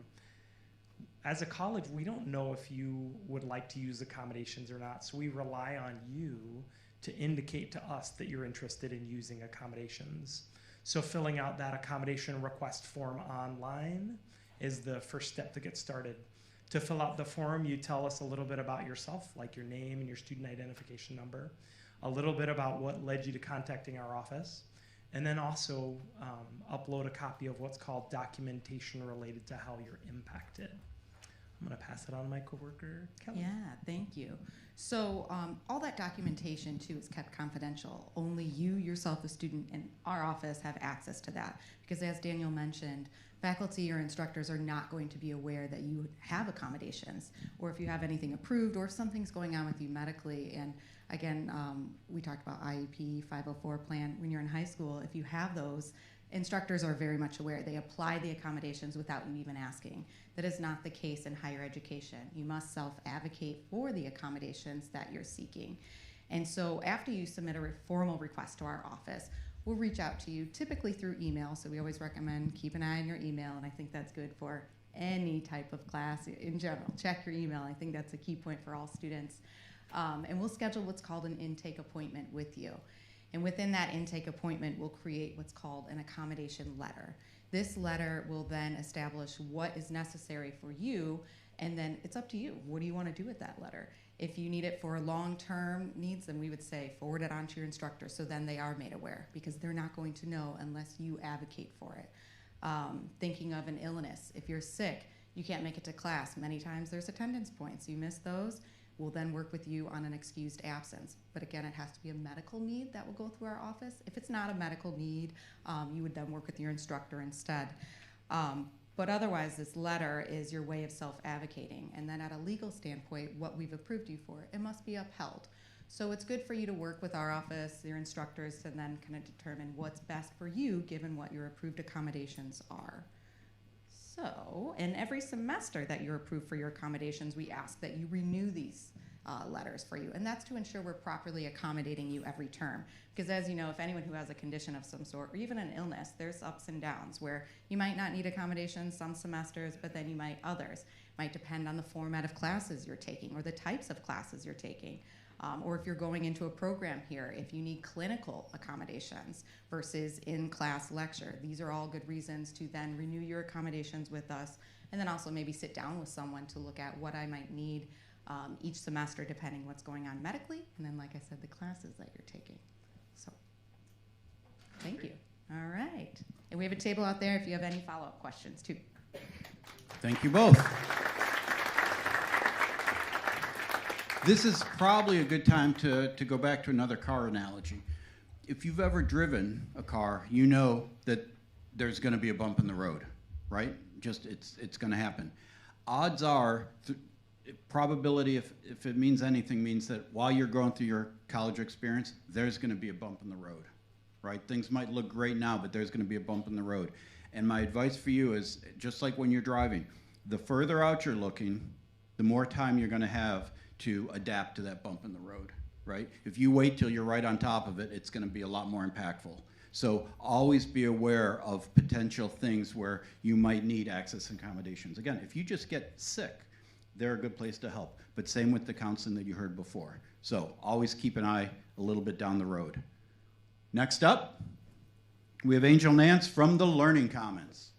As a college, we don't know if you would like to use accommodations or not, so we rely on you to indicate to us that you're interested in using accommodations. So filling out that accommodation request form online is the first step to get started. To fill out the form, you tell us a little bit about yourself, like your name and your student identification number, a little bit about what led you to contacting our office, and then also upload a copy of what's called documentation related to how you're impacted. I'm going to pass it on to my coworker, Kelli. Yeah, thank you. So all that documentation, too, is kept confidential. Only you, yourself, the student, and our office have access to that. Because as Daniel mentioned, faculty or instructors are not going to be aware that you have accommodations, or if you have anything approved, or if something's going on with you medically. And again, we talked about IEP, 504 plan. When you're in high school, if you have those, instructors are very much aware. They apply the accommodations without you even asking. That is not the case in higher education. You must self-advocate for the accommodations that you're seeking. And so after you submit a formal request to our office, we'll reach out to you, typically through email. So we always recommend keep an eye on your email, and I think that's good for any type of class in general. Check your email. I think that's a key point for all students. And we'll schedule what's called an intake appointment with you. And within that intake appointment, we'll create what's called an accommodation letter. This letter will then establish what is necessary for you, and then it's up to you. What do you want to do with that letter? If you need it for long-term needs, then we would say forward it on to your instructor so then they are made aware, because they're not going to know unless you advocate for it. Thinking of an illness, if you're sick, you can't make it to class. Many times there's attendance points. You miss those, we'll then work with you on an excused absence. But again, it has to be a medical need that will go through our office. If it's not a medical need, you would then work with your instructor instead. But otherwise, this letter is your way of self-advocating. And then at a legal standpoint, what we've approved you for, it must be upheld. So it's good for you to work with our office, your instructors, to then kind of determine what's best for you given what your approved accommodations are. So, in every semester that you're approved for your accommodations, we ask that you renew these letters for you. And that's to ensure we're properly accommodating you every term. Because as you know, if anyone who has a condition of some sort, or even an illness, there's ups and downs where you might not need accommodations some semesters, but then you might others. It might depend on the format of classes you're taking or the types of classes you're taking. Or if you're going into a program here, if you need clinical accommodations versus in-class lecture. These are all good reasons to then renew your accommodations with us, and then also maybe sit down with someone to look at what I might need each semester depending what's going on medically, and then, like I said, the classes that you're taking. So, thank you. All right. And we have a table out there if you have any follow-up questions, too. Thank you both. This is probably a good time to go back to another car analogy. If you've ever driven a car, you know that there's going to be a bump in the road, right? Just it's going to happen. Odds are, probability, if it means anything, means that while you're going through your college experience, there's going to be a bump in the road, right? Things might look great now, but there's going to be a bump in the road. And my advice for you is, just like when you're driving, the further out you're looking, the more time you're going to have to adapt to that bump in the road, right? If you wait till you're right on top of it, it's going to be a lot more impactful. So always be aware of potential things where you might need access and accommodations. Again, if you just get sick, they're a good place to help. But same with the counseling that you heard before. So always keep an eye a little bit down the road. Next up, we have Angel Nance from the Learning Commons.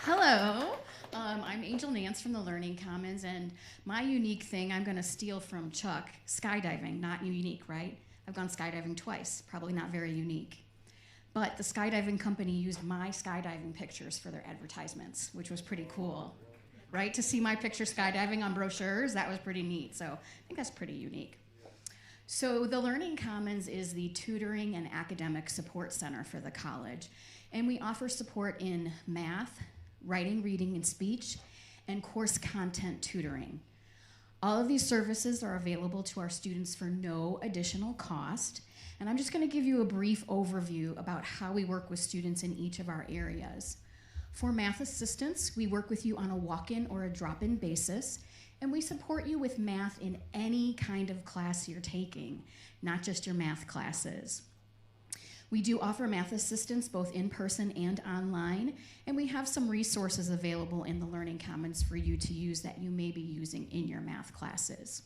Hello. I'm Angel Nance from the Learning Commons, and my unique thing I'm going to steal from Chuck, skydiving. Not unique, right? I've gone skydiving twice, probably not very unique. But the skydiving company used my skydiving pictures for their advertisements, which was pretty cool, right? To see my picture skydiving on brochures, that was pretty neat. So I think that's pretty unique. So the Learning Commons is the tutoring and academic support center for the college. And we offer support in math, writing, reading, and speech, and course content tutoring. All of these services are available to our students for no additional cost. And I'm just going to give you a brief overview about how we work with students in each of our areas. For math assistance, we work with you on a walk-in or a drop-in basis, and we support you with math in any kind of class you're taking, not just your math classes. We do offer math assistance both in person and online, and we have some resources available in the Learning Commons for you to use that you may be using in your math classes.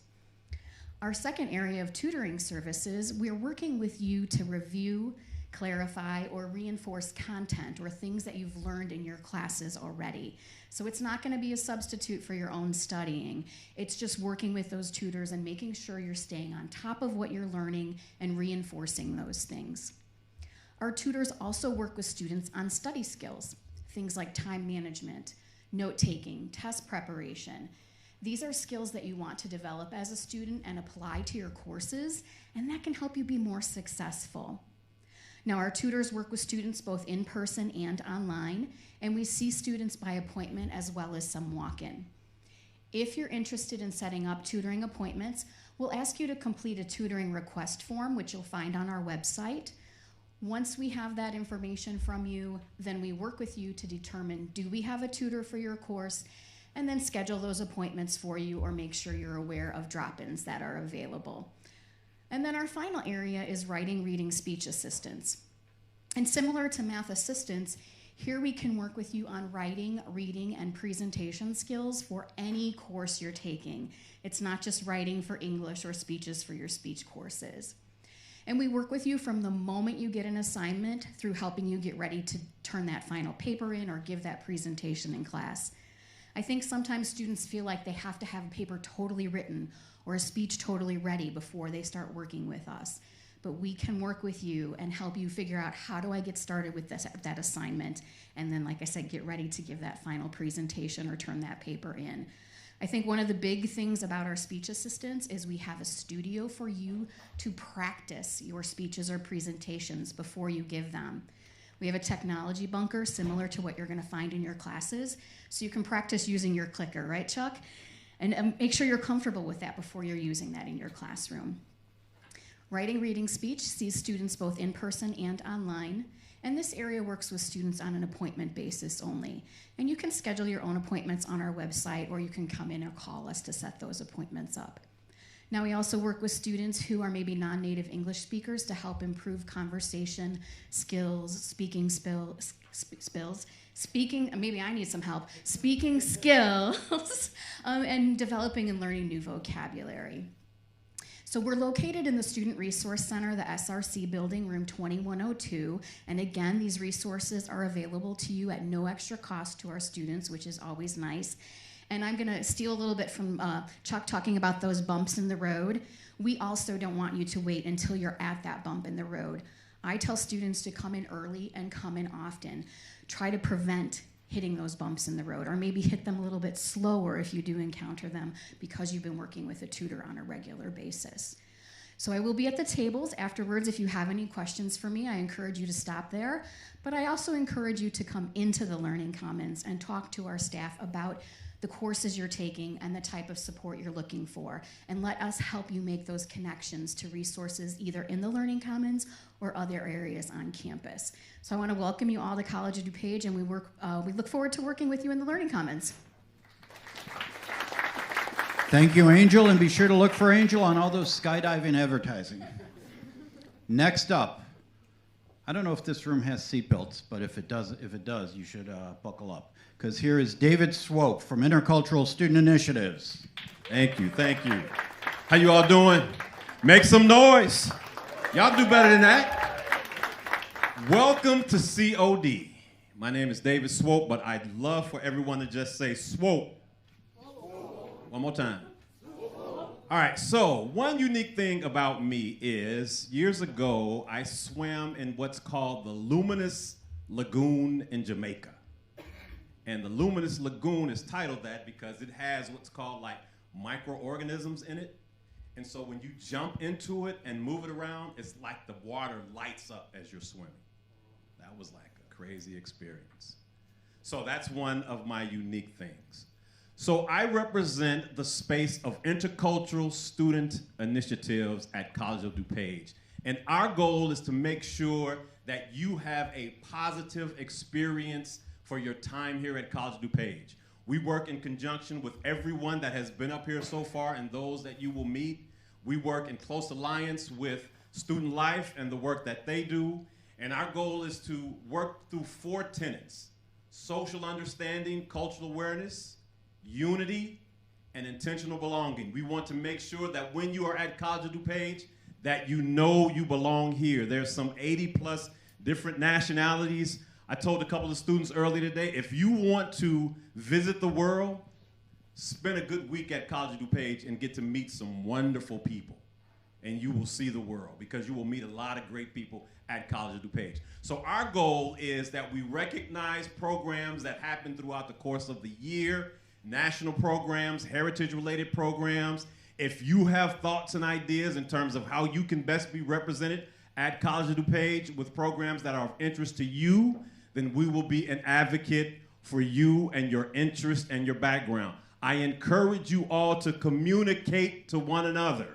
Our second area of tutoring services, we're working with you to review, clarify, or reinforce content or things that you've learned in your classes already. So it's not going to be a substitute for your own studying. It's just working with those tutors and making sure you're staying on top of what you're learning and reinforcing those things. Our tutors also work with students on study skills, things like time management, note-taking, test preparation. These are skills that you want to develop as a student and apply to your courses, and that can help you be more successful. Now, our tutors work with students both in person and online, and we see students by appointment as well as some walk-in. If you're interested in setting up tutoring appointments, we'll ask you to complete a tutoring request form, which you'll find on our website. Once we have that information from you, then we work with you to determine, do we have a tutor for your course, and then schedule those appointments for you or make sure you're aware of drop-ins that are available. And then our final area is writing, reading, speech assistance. And similar to math assistance, here we can work with you on writing, reading, and presentation skills for any course you're taking. It's not just writing for English or speeches for your speech courses. And we work with you from the moment you get an assignment through helping you get ready to turn that final paper in or give that presentation in class. I think sometimes students feel like they have to have a paper totally written or a speech totally ready before they start working with us. But we can work with you and help you figure out, how do I get started with that assignment? And then, like I said, get ready to give that final presentation or turn that paper in. I think one of the big things about our speech assistants is we have a studio for you to practice your speeches or presentations before you give them. We have a technology bunker similar to what you're going to find in your classes, so you can practice using your clicker, right, Chuck? And make sure you're comfortable with that before you're using that in your classroom. Writing, reading, speech sees students both in person and online. And this area works with students on an appointment basis only. And you can schedule your own appointments on our website, or you can come in or call us to set those appointments up. Now, we also work with students who are maybe non-native English speakers to help improve conversation skills, speaking skills, maybe I need some help, speaking skills, and developing and learning new vocabulary. So we're located in the Student Resource Center, the SRC building, room 2102. And again, these resources are available to you at no extra cost to our students, which is always nice. And I'm gonna steal a little bit from Chuck talking about those bumps in the road. We also don't want you to wait until you're at that bump in the road. I tell students to come in early and come in often. Try to prevent hitting those bumps in the road, or maybe hit them a little bit slower if you do encounter them because you've been working with a tutor on a regular basis. So I will be at the tables afterwards. If you have any questions for me, I encourage you to stop there. But I also encourage you to come into the Learning Commons and talk to our staff about the courses you're taking and the type of support you're looking for. And let us help you make those connections to resources either in the Learning Commons or other areas on campus. So I want to welcome you all to College of DuPage, and we look forward to working with you in the Learning Commons. Thank you, Angel, and be sure to look for Angel on all those skydiving advertising. Next up, I don't know if this room has seatbelts, but if it does, you should buckle up. Because here is David Swope from Intercultural Student Initiatives. Thank you, thank you. How you all doing? Make some noise. Y'all do better than that. Welcome to COD. My name is David Swope, but I'd love for everyone to just say Swope. One more time. All right, so one unique thing about me is years ago, I swam in what's called the Luminous Lagoon in Jamaica. And the Luminous Lagoon is titled that because it has what's called like microorganisms in it. And so when you jump into it and move it around, it's like the water lights up as you're swimming. That was like a crazy experience. So that's one of my unique things. So I represent the space of intercultural student initiatives at College of DuPage. And our goal is to make sure that you have a positive experience for your time here at College of DuPage. We work in conjunction with everyone that has been up here so far and those that you will meet. We work in close alliance with Student Life and the work that they do. And our goal is to work through 4 tenets: social understanding, cultural awareness, unity, and intentional belonging. We want to make sure that when you are at College of DuPage, that you know you belong here. There's some 80+ different nationalities. I told a couple of students earlier today, if you want to visit the world, spend a good week at College of DuPage and get to meet some wonderful people. And you will see the world because you will meet a lot of great people at College of DuPage. So our goal is that we recognize programs that happen throughout the course of the year, national programs, heritage-related programs. If you have thoughts and ideas in terms of how you can best be represented at College of DuPage with programs that are of interest to you, then we will be an advocate for you and your interest and your background. I encourage you all to communicate to one another.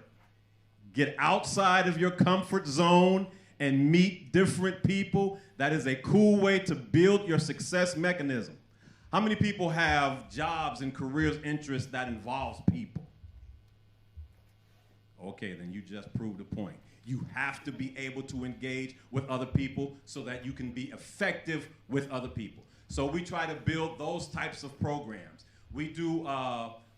Get outside of your comfort zone and meet different people. That is a cool way to build your success mechanism. How many people have jobs and careers interests that involves people? Okay, then you just proved the point. You have to be able to engage with other people so that you can be effective with other people. So we try to build those types of programs. We do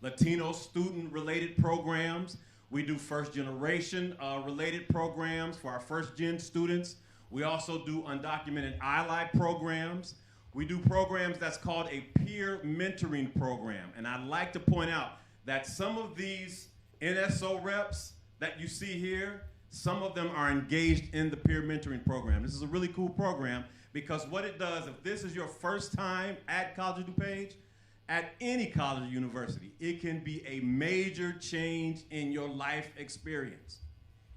Latino student-related programs. We do first-generation related programs for our first-gen students. We also do undocumented ally programs. We do programs that's called a peer mentoring program. And I'd like to point out that some of these NSO reps that you see here, some of them are engaged in the peer mentoring program. This is a really cool program because what it does, if this is your first time at College of DuPage, at any college or university, it can be a major change in your life experience.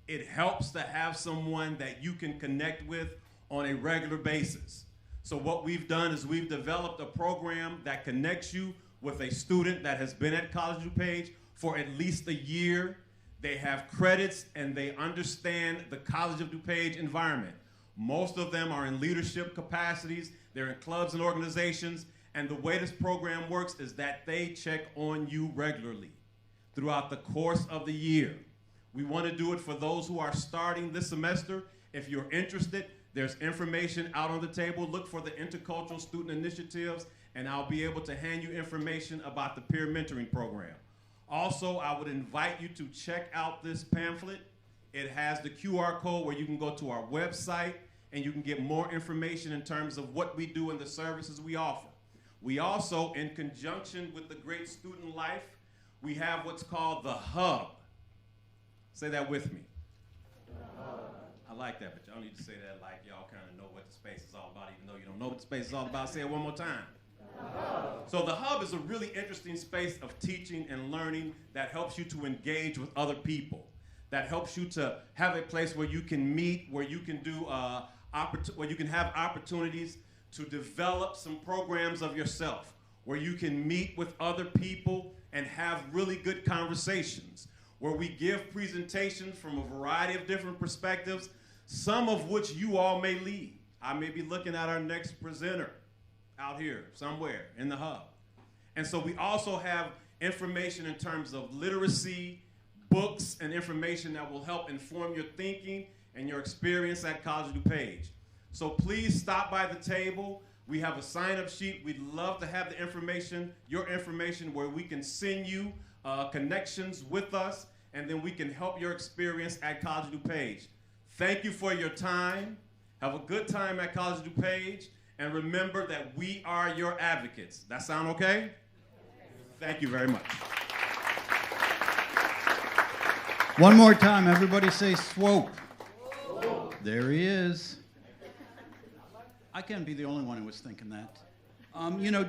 It helps to have someone that you can connect with on a regular basis. So what we've done is we've developed a program that connects you with a student that has been at College of DuPage for at least a year. They have credits and they understand the College of DuPage environment. Most of them are in leadership capacities, they're in clubs and organizations, and the way this program works is that they check on you regularly throughout the course of the year. We want to do it for those who are starting this semester. If you're interested, there's information out on the table. Look for the Intercultural Student Initiatives, and I'll be able to hand you information about the peer mentoring program. Also, I would invite you to check out this pamphlet. It has the QR code where you can go to our website and you can get more information in terms of what we do and the services we offer. We also, in conjunction with the Great Student Life, we have what's called the Hub. Say that with me. I like that, but y'all need to say that like y'all kind of know what the space is all about, even though you don't know what the space is all about. Say it one more time. So the Hub is a really interesting space of teaching and learning that helps you to engage with other people, that helps you to have a place where you can meet, where you can do, where you can have opportunities to develop some programs of yourself, where you can meet with other people and have really good conversations, where we give presentations from a variety of different perspectives, some of which you all may lead. I may be looking at our next presenter out here somewhere in the Hub. And so we also have information in terms of literacy, books, and information that will help inform your thinking and your experience at College of DuPage. So please stop by the table. We have a sign-up sheet. We'd love to have the information, your information, where we can send you connections with us, and then we can help your experience at College of DuPage. Thank you for your time. Have a good time at College of DuPage, and remember that we are your advocates. That sound okay? Thank you very much. One more time, everybody say Swope. There he is. I can't be the only one who was thinking that. You know,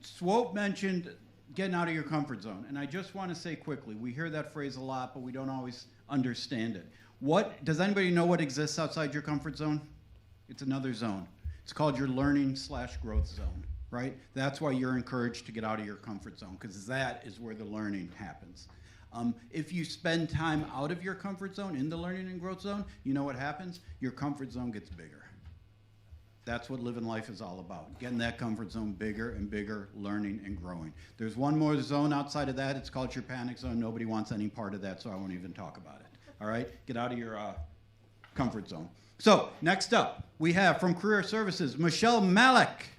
Swope mentioned getting out of your comfort zone. And I just want to say quickly, we hear that phrase a lot, but we don't always understand it. Does anybody know what exists outside your comfort zone? It's another zone. It's called your learning/growth zone, right? That's why you're encouraged to get out of your comfort zone, because that is where the learning happens. If you spend time out of your comfort zone, in the learning and growth zone, you know what happens? Your comfort zone gets bigger. That's what living life is all about, getting that comfort zone bigger and bigger, learning and growing. There's one more zone outside of that. It's called your panic zone. Nobody wants any part of that, so I won't even talk about it. All right? Get out of your comfort zone. So next up, we have from Career Services, Malik.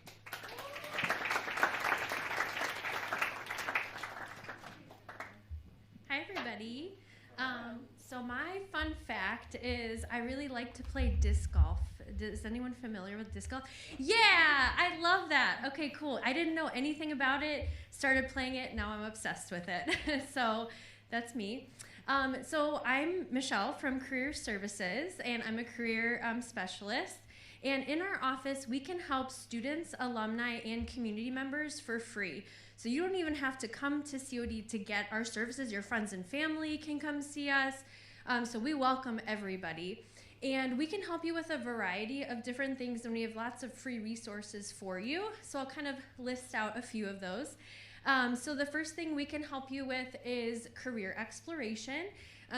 Hi, everybody. So my fun fact is I really like to play disc golf. Is anyone familiar with disc golf? Yeah, I love that. Okay, cool. I didn't know anything about it. Started playing it. Now I'm obsessed with it. So that's me. So I'm Michelle from Career Services, and I'm a career specialist. And in our office, we can help students, alumni, and community members for free. So you don't even have to come to COD to get our services. Your friends and family can come see us. So we welcome everybody. And we can help you with a variety of different things, and we have lots of free resources for you. So I'll kind of list out a few of those. So the first thing we can help you with is career exploration.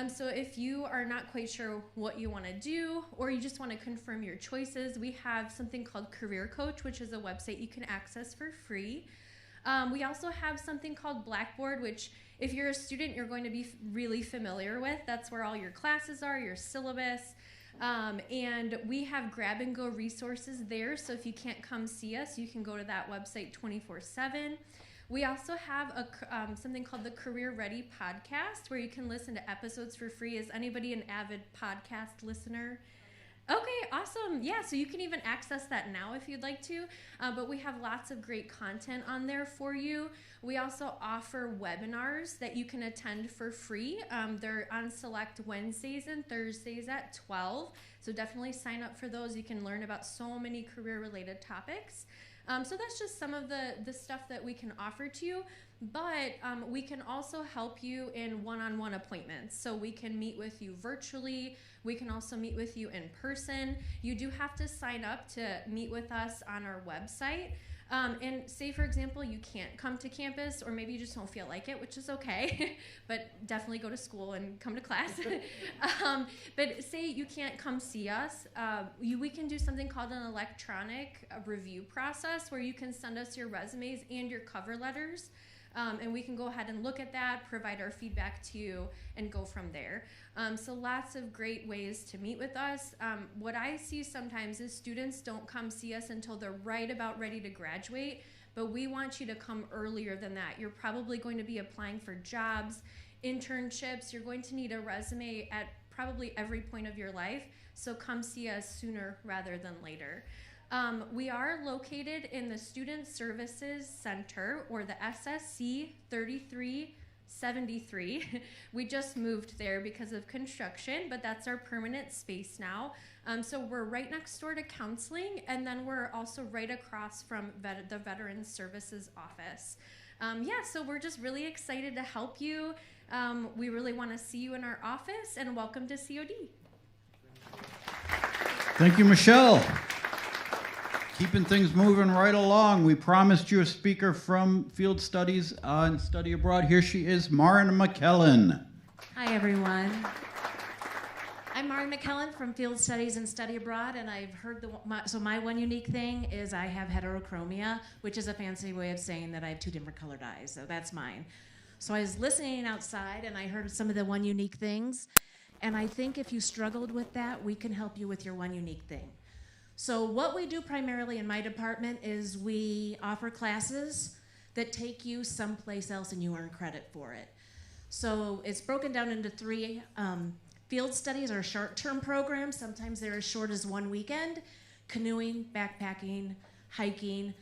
So if you are not quite sure what you want to do, or you just want to confirm your choices, we have something called Career Coach, which is a website you can access for free. We also have something called Blackboard, which if you're a student, you're going to be really familiar with. That's where all your classes are, your syllabus. And we have grab and go resources there. So if you can't come see us, you can go to that website 24/7. We also have something called the Career Ready podcast, where you can listen to episodes for free. Is anybody an avid podcast listener? Okay, awesome. Yeah, so you can even access that now if you'd like to, but we have lots of great content on there for you. We also offer webinars that you can attend for free. They're on select Wednesdays and Thursdays at 12, so definitely sign up for those. You can learn about so many career-related topics. So that's just some of the stuff that we can offer to you. But we can also help you in one-on-one appointments. So we can meet with you virtually. We can also meet with you in person. You do have to sign up to meet with us on our website. And say, for example, you can't come to campus, or maybe you just don't feel like it, which is okay, but definitely go to school and come to class. But say you can't come see us, we can do something called an electronic review process where you can send us your resumes and your cover letters. And we can go ahead and look at that, provide our feedback to you, and go from there. So lots of great ways to meet with us. What I see sometimes is students don't come see us until they're right about ready to graduate, but we want you to come earlier than that. You're probably going to be applying for jobs, internships. You're going to need a resume at probably every point of your life, so come see us sooner rather than later. We are located in the Student Services Center, or the SSC 3373. We just moved there because of construction, but that's our permanent space now. So we're right next door to counseling, and then we're also right across from the Veterans Services Office. Yeah, so we're just really excited to help you. We really want to see you in our office, and welcome to COD. Thank you, Michelle. Keeping things moving right along. We promised you a speaker from Field Studies and Study Abroad. Here she is, Maren McKellin. Hi, everyone. I'm Maren McKellin from Field Studies and Study Abroad, and I've heard so my one unique thing is I have heterochromia, which is a fancy way of saying that I have two different colored eyes, so that's mine. So I was listening outside, and I heard some of the one unique things, and I think if you struggled with that, we can help you with your one unique thing. So what we do primarily in my department is we offer classes that take you someplace else and you earn credit for it. So it's broken down into three. Field studies are short-term programs. Sometimes they're as short as one weekend. Canoeing, backpacking, hiking,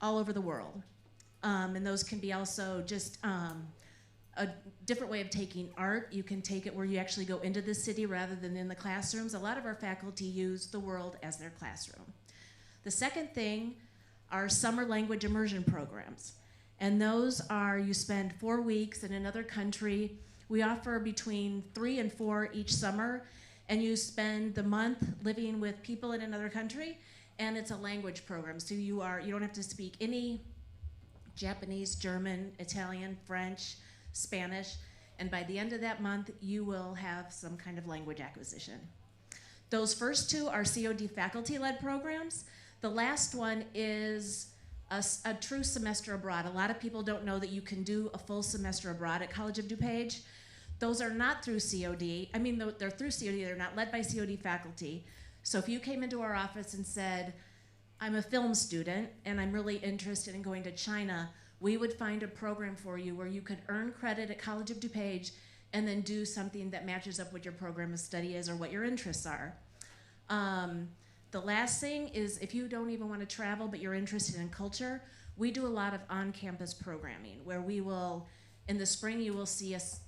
all over the world. And those can be also just a different way of taking art. You can take it where you actually go into the city rather than in the classrooms. A lot of our faculty use the world as their classroom. The second thing are summer language immersion programs. And those are, you spend 4 weeks in another country. We offer between 3 and 4 each summer, and you spend the month living with people in another country, and it's a language program. So you don't have to speak any Japanese, German, Italian, French, Spanish, and by the end of that month, you will have some kind of language acquisition. Those first two are COD faculty-led programs. The last one is a true semester abroad. A lot of people don't know that you can do a full semester abroad at College of DuPage. Those are not through COD. I mean, they're through COD. They're not led by COD faculty. So if you came into our office and said, I'm a film student and I'm really interested in going to China, we would find a program for you where you could earn credit at College of DuPage and then do something that matches up what your program of study is or what your interests are. The last thing is if you don't even want to travel but you're interested in culture, we do a lot of on-campus programming where we will, in the spring you will see us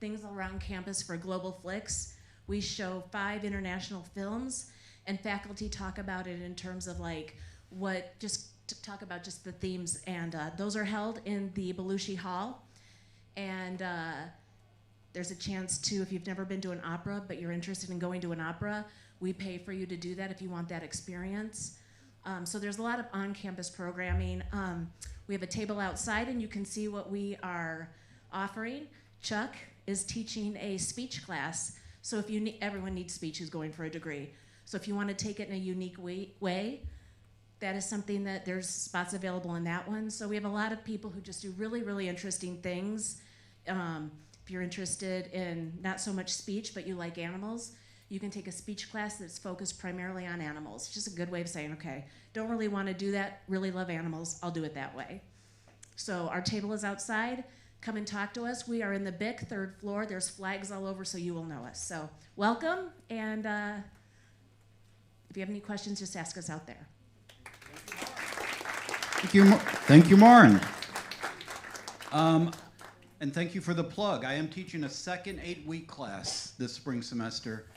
things around campus for Global Flicks. We show 5 international films and faculty talk about it in terms of like what, just to talk about just the themes, and those are held in the Belushi Hall, and there's a chance to, if you've never been to an opera but you're interested in going to an opera, we pay for you to do that if you want that experience. So there's a lot of on-campus programming. We have a table outside and you can see what we are offering. Chuck is teaching a speech class, so if you everyone needs speech who's going for a degree. So if you want to take it in a unique way, that is something that there's spots available in that one. So we have a lot of people who just do really, really interesting things. If you're interested in not so much speech, but you like animals, you can take a speech class that's focused primarily on animals. It's just a good way of saying, okay, don't really want to do that, really love animals, I'll do it that way. So our table is outside. Come and talk to us. We are in the BIC, 3rd floor. There's flags all over so you will know us. So welcome, and if you have any questions, just ask us out there. Thank you, Maren. And thank you for the plug. I am teaching a second 8-week class this spring semester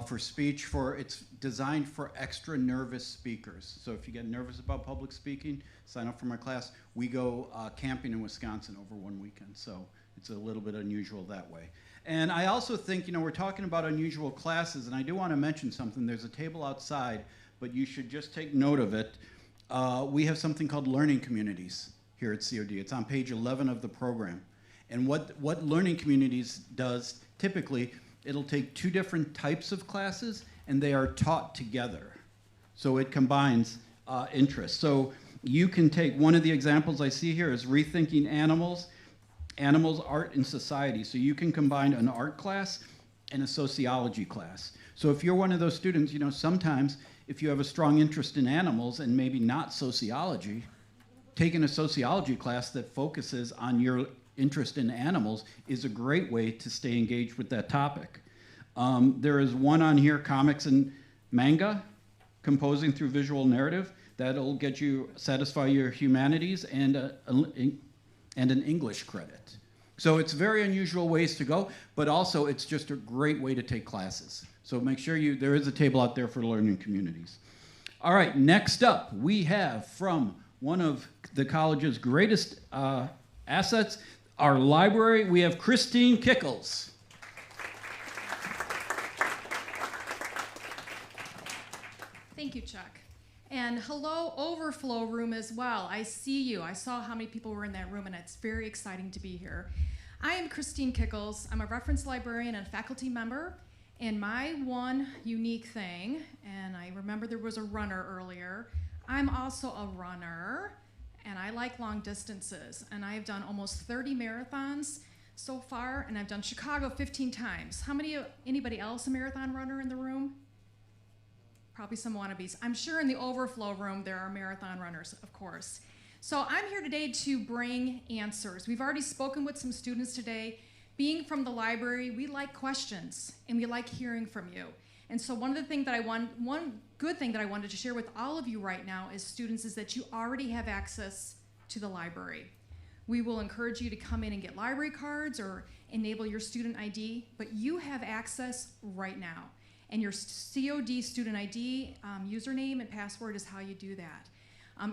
for speech. It's designed for extra nervous speakers. So if you get nervous about public speaking, sign up for my class. We go camping in Wisconsin over one weekend, so it's a little bit unusual that way. And I also think, we're talking about unusual classes, and I do want to mention something. There's a table outside, but you should just take note of it. We have something called learning communities here at COD. It's on page 11 of the program. And what learning communities does, typically, it'll take 2 different types of classes, and they are taught together. So it combines interests. So you can take, one of the examples I see here is Rethinking Animals, Art, and Society. So you can combine an art class and a sociology class. So if you're one of those students, sometimes if you have a strong interest in animals and maybe not sociology, taking a sociology class that focuses on your interest in animals is a great way to stay engaged with that topic. There is one on here, Comics and Manga, Composing Through Visual Narrative. That'll get you, satisfy your humanities and an English credit. So it's very unusual ways to go, but also it's just a great way to take classes. So make sure there is a table out there for learning communities. All right, next up, we have from one of the college's greatest assets, our library, we have Christine Kickels. Thank you, Chuck. And hello, Overflow Room as well. I see you. I saw how many people were in that room, and it's very exciting to be here. I am Christine Kickels. I'm a reference librarian and faculty member. And my one unique thing, and I remember there was a runner earlier, I'm also a runner, and I like long distances. And I have done almost 30 marathons so far, and I've done Chicago 15 times. Anybody else a marathon runner in the room? Probably some wannabes. I'm sure in the Overflow Room there are marathon runners, of course. So I'm here today to bring answers. We've already spoken with some students today. Being from the library, we like questions and we like hearing from you. And so one good thing that I wanted to share with all of you right now as students is that you already have access to the library. We will encourage you to come in and get library cards or enable your student ID, but you have access right now. And your COD student ID username and password is how you do that.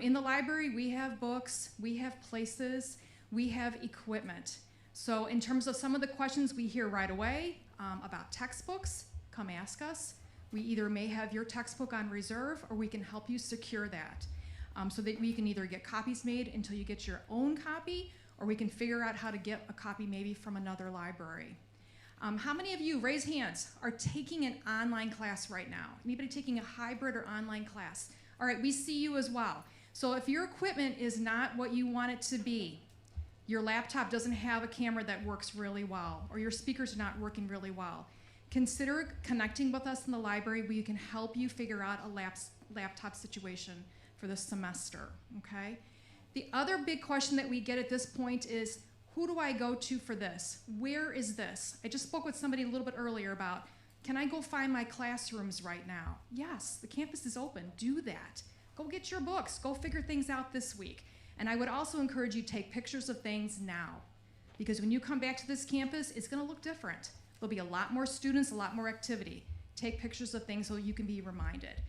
In the library, we have books, we have places, we have equipment. So in terms of some of the questions we hear right away about textbooks, come ask us. We either may have your textbook on reserve or we can help you secure that so that we can either get copies made until you get your own copy or we can figure out how to get a copy maybe from another library. How many of you, raise hands, are taking an online class right now? Anybody taking a hybrid or online class? All right, we see you as well. So if your equipment is not what you want it to be, your laptop doesn't have a camera that works really well, or your speakers are not working really well, consider connecting with us in the library where you can help you figure out a laptop situation for this semester, okay? The other big question that we get at this point is, who do I go to for this? Where is this? I just spoke with somebody a little bit earlier about, can I go find my classrooms right now? Yes, the campus is open, do that. Go get your books, go figure things out this week. And I would also encourage you to take pictures of things now, because when you come back to this campus, it's gonna look different. There'll be a lot more students, a lot more activity. Take pictures of things so you can be reminded.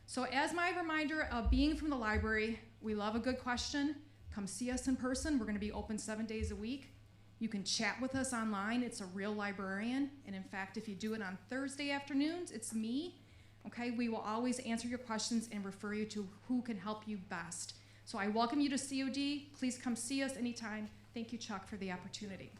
So as my reminder of being from the library, we love a good question. Come see us in person. We're gonna be open 7 days a week. You can chat with us online. It's a real librarian. And in fact, if you do it on Thursday afternoons, it's me. Okay, we will always answer your questions and refer you to who can help you best. So I welcome you to COD. Please come see us anytime. Thank you, Chuck, for the opportunity.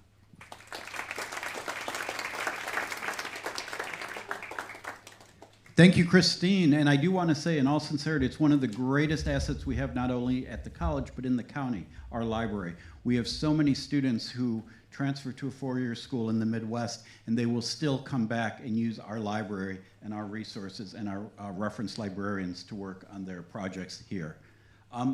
Thank you, Christine. And I do want to say, in all sincerity, it's one of the greatest assets we have not only at the college, but in the county, our library. We have so many students who transfer to a four-year school in the Midwest, and they will still come back and use our library and our resources and our reference librarians to work on their projects here.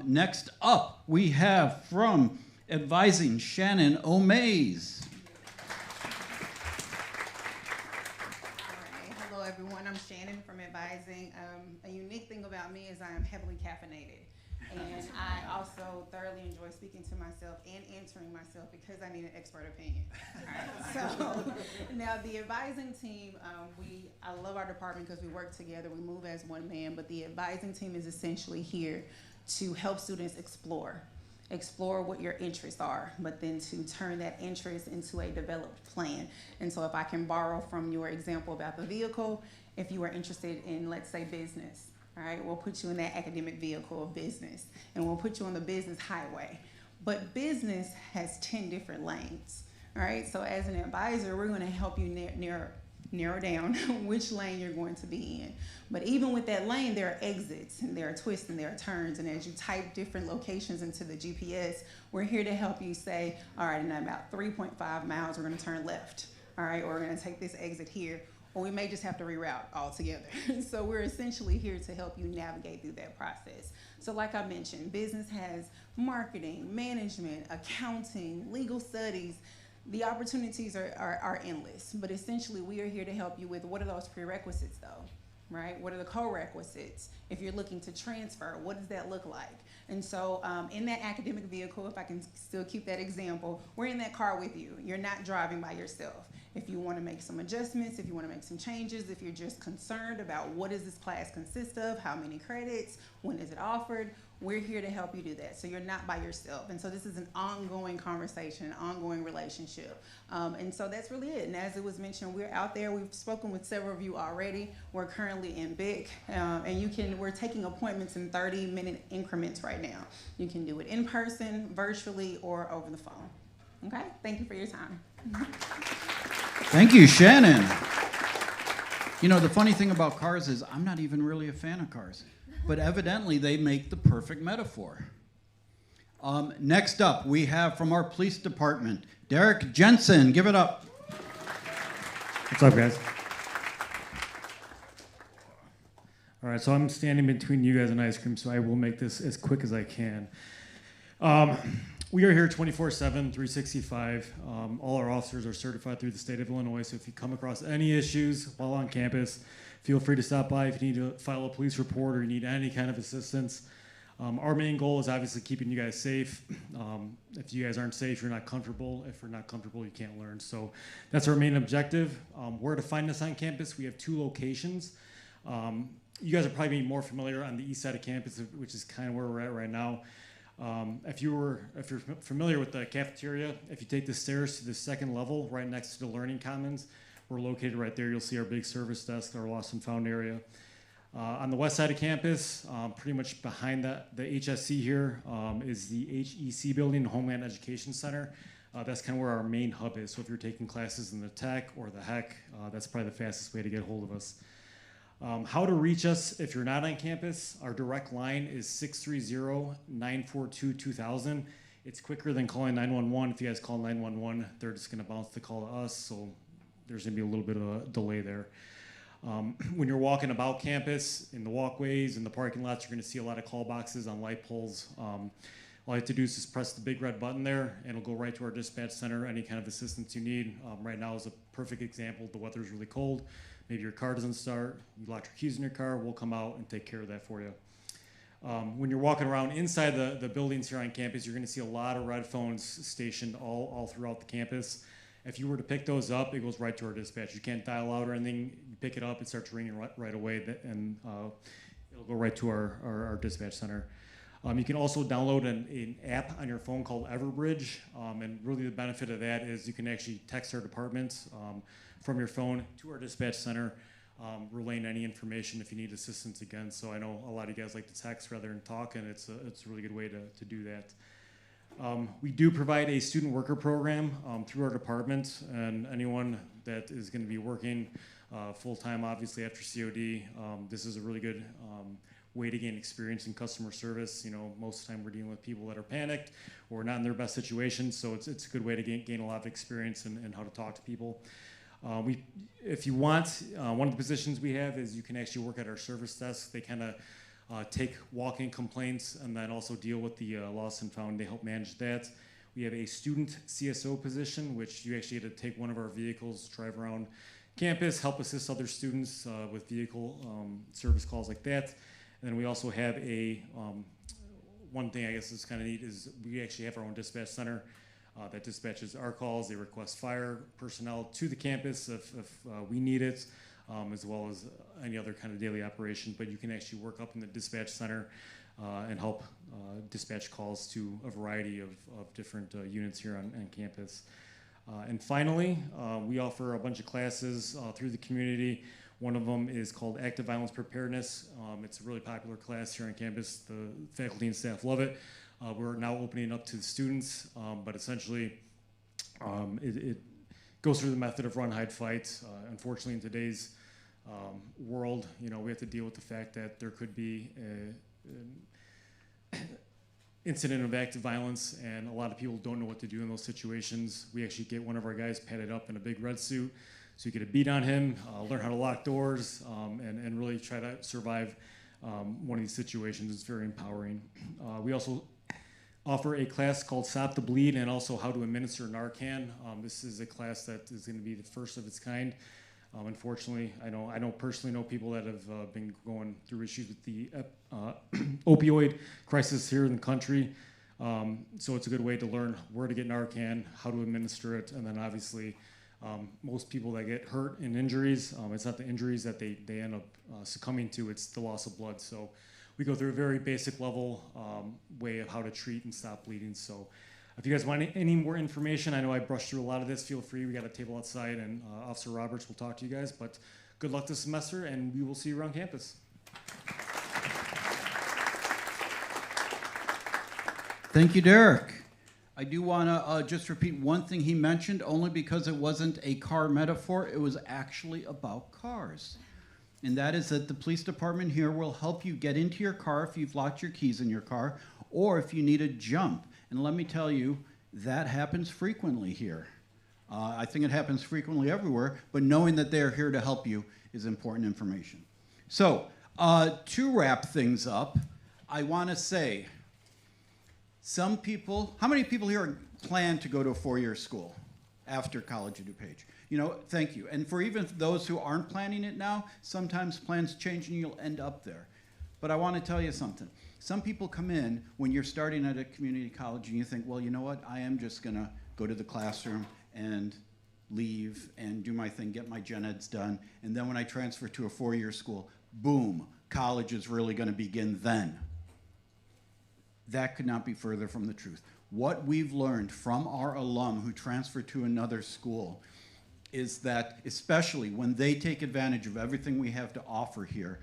Next up, we have from advising Shannon O'Mays. Hello, everyone. I'm Shannon from Advising. advising. A unique thing about me is I am heavily caffeinated. And I also thoroughly enjoy speaking to myself and answering myself because I need an expert opinion. All right, so now the advising team, I love our department because we work together, we move as one man, but the advising team is essentially here to help students explore what your interests are, but then to turn that interest into a developed plan. And so if I can borrow from your example about the vehicle, if you are interested in, let's say, business, all right, we'll put you in that academic vehicle of business, and we'll put you on the business highway. But business has 10 different lanes, all right? So as an advisor, we're gonna help you narrow down which lane you're going to be in. But even with that lane, there are exits, and there are twists, and there are turns, and as you type different locations into the GPS, we're here to help you say, all right, in about 3.5 miles, we're gonna turn left, all right, or we're gonna take this exit here, or we may just have to reroute altogether. So we're essentially here to help you navigate through that process. So like I mentioned, business has marketing, management, accounting, legal studies. The opportunities are endless, but essentially we are here to help you with what are those prerequisites though, right? What are the co-requisites? If you're looking to transfer, what does that look like? And so in that academic vehicle, if I can still keep that example, we're in that car with you. You're not driving by yourself. If you want to make some adjustments, if you want to make some changes, if you're just concerned about what does this class consist of, how many credits, when is it offered, we're here to help you do that. So you're not by yourself. And so this is an ongoing conversation, an ongoing relationship. And so that's really it. And as it was mentioned, we're out there. We've spoken with several of you already. We're currently in BIC. And we're taking appointments in 30-minute increments right now. You can do it in person, virtually, or over the phone. Okay? Thank you for your time. Thank you, Shannon. You know, the funny thing about cars is I'm not even really a fan of cars, but evidently they make the perfect metaphor. Next up, we have from our police department, Derek Jensen. Give it up. What's up, guys? All right, so I'm standing between you guys and ice cream, so I will make this as quick as I can. We are here 24/7, 365. All our officers are certified through the state of Illinois, so if you come across any issues while on campus, feel free to stop by if you need to file a police report or you need any kind of assistance. Our main goal is obviously keeping you guys safe. If you guys aren't safe, you're not comfortable. If you're not comfortable, you can't learn. So that's our main objective. Where to find us on campus, we have 2 locations. You guys are probably more familiar on the east side of campus, which is kind of where we're at right now. If you're familiar with the cafeteria, if you take the stairs to the 2nd level, right next to the Learning Commons, we're located right there. You'll see our big service desk, our lost and found area. On the west side of campus, pretty much behind the HSC here, is the HEC building, Homeland Education Center. That's kind of where our main hub is. So if you're taking classes in the tech or the HEC, that's probably the fastest way to get a hold of us. How to reach us if you're not on campus, our direct line is 630-942-2000. It's quicker than calling 911. If you guys call 911, they're just gonna bounce the call to us, so there's gonna be a little bit of a delay there. When you're walking about campus, in the walkways, in the parking lots, you're gonna see a lot of call boxes on light poles. All you have to do is just press the big red button there, and it'll go right to our dispatch center, any kind of assistance you need. Right now is a perfect example. The weather's really cold. Maybe your car doesn't start, you locked your keys in your car, we'll come out and take care of that for you. When you're walking around inside the buildings here on campus, you're gonna see a lot of red phones stationed all throughout the campus. If you were to pick those up, it goes right to our dispatch. You can't dial out or anything, you pick it up, it starts ringing right away, and it'll go right to our dispatch center. You can also download an app on your phone called Everbridge, and really the benefit of that is you can actually text our departments from your phone to our dispatch center, relaying any information if you need assistance again. So I know a lot of you guys like to text rather than talk, and it's a really good way to do that. We do provide a student worker program through our department, and anyone that is going to be working full-time, obviously after COD, this is a really good way to gain experience in customer service. You know, most of the time we're dealing with people that are panicked or not in their best situation, so it's a good way to gain a lot of experience in how to talk to people. If you want, one of the positions we have is you can actually work at our service desk. They kind of take walk-in complaints and then also deal with the lost and found. They help manage that. We have a student CSO position, which you actually have to take one of our vehicles, drive around campus, help assist other students with vehicle service calls like that. And then we also have a, one thing I guess is kind of neat is we actually have our own dispatch center that dispatches our calls. They request fire personnel to the campus if we need it, as well as any other kind of daily operation. But you can actually work up in the dispatch center and help dispatch calls to a variety of different units here on campus. And finally, we offer a bunch of classes through the community. One of them is called Active Violence Preparedness. It's a really popular class here on campus. The faculty and staff love it. We're now opening it up to the students, but essentially it goes through the method of run, hide, fight. Unfortunately, in today's world, we have to deal with the fact that there could be an incident of active violence, and a lot of people don't know what to do in those situations. We actually get one of our guys padded up in a big red suit, so you get a beat on him, learn how to lock doors, and really try to survive one of these situations. It's very empowering. We also offer a class called Stop the Bleed and also how to administer Narcan. This is a class that is going to be the first of its kind. Unfortunately, I don't personally know people that have been going through issues with the opioid crisis here in the country. So it's a good way to learn where to get Narcan, how to administer it, and then obviously most people that get hurt in injuries, it's not the injuries that they end up succumbing to, it's the loss of blood. So we go through a very basic level way of how to treat and stop bleeding. So if you guys want any more information, I know I brushed through a lot of this, feel free. We got a table outside, and Officer Roberts will talk to you guys. But good luck this semester, and we will see you around campus. Thank you, Derek. I do want to just repeat one thing he mentioned, only because it wasn't a car metaphor. It was actually about cars. And that is that the police department here will help you get into your car if you've locked your keys in your car, or if you need a jump. And let me tell you, that happens frequently here. I think it happens frequently everywhere, but knowing that they're here to help you is important information. So, to wrap things up, I want to say, some people, how many people here plan to go to a four-year school after College of DuPage? Thank you. And for even those who aren't planning it now, sometimes plans change and you'll end up there. But I want to tell you something. Some people come in when you're starting at a community college and you think, well, you know what? I am just going to go to the classroom and leave and do my thing, get my gen eds done. And then when I transfer to a four-year school, boom, college is really going to begin then. That could not be further from the truth. What we've learned from our alum who transfer to another school is that, especially when they take advantage of everything we have to offer here,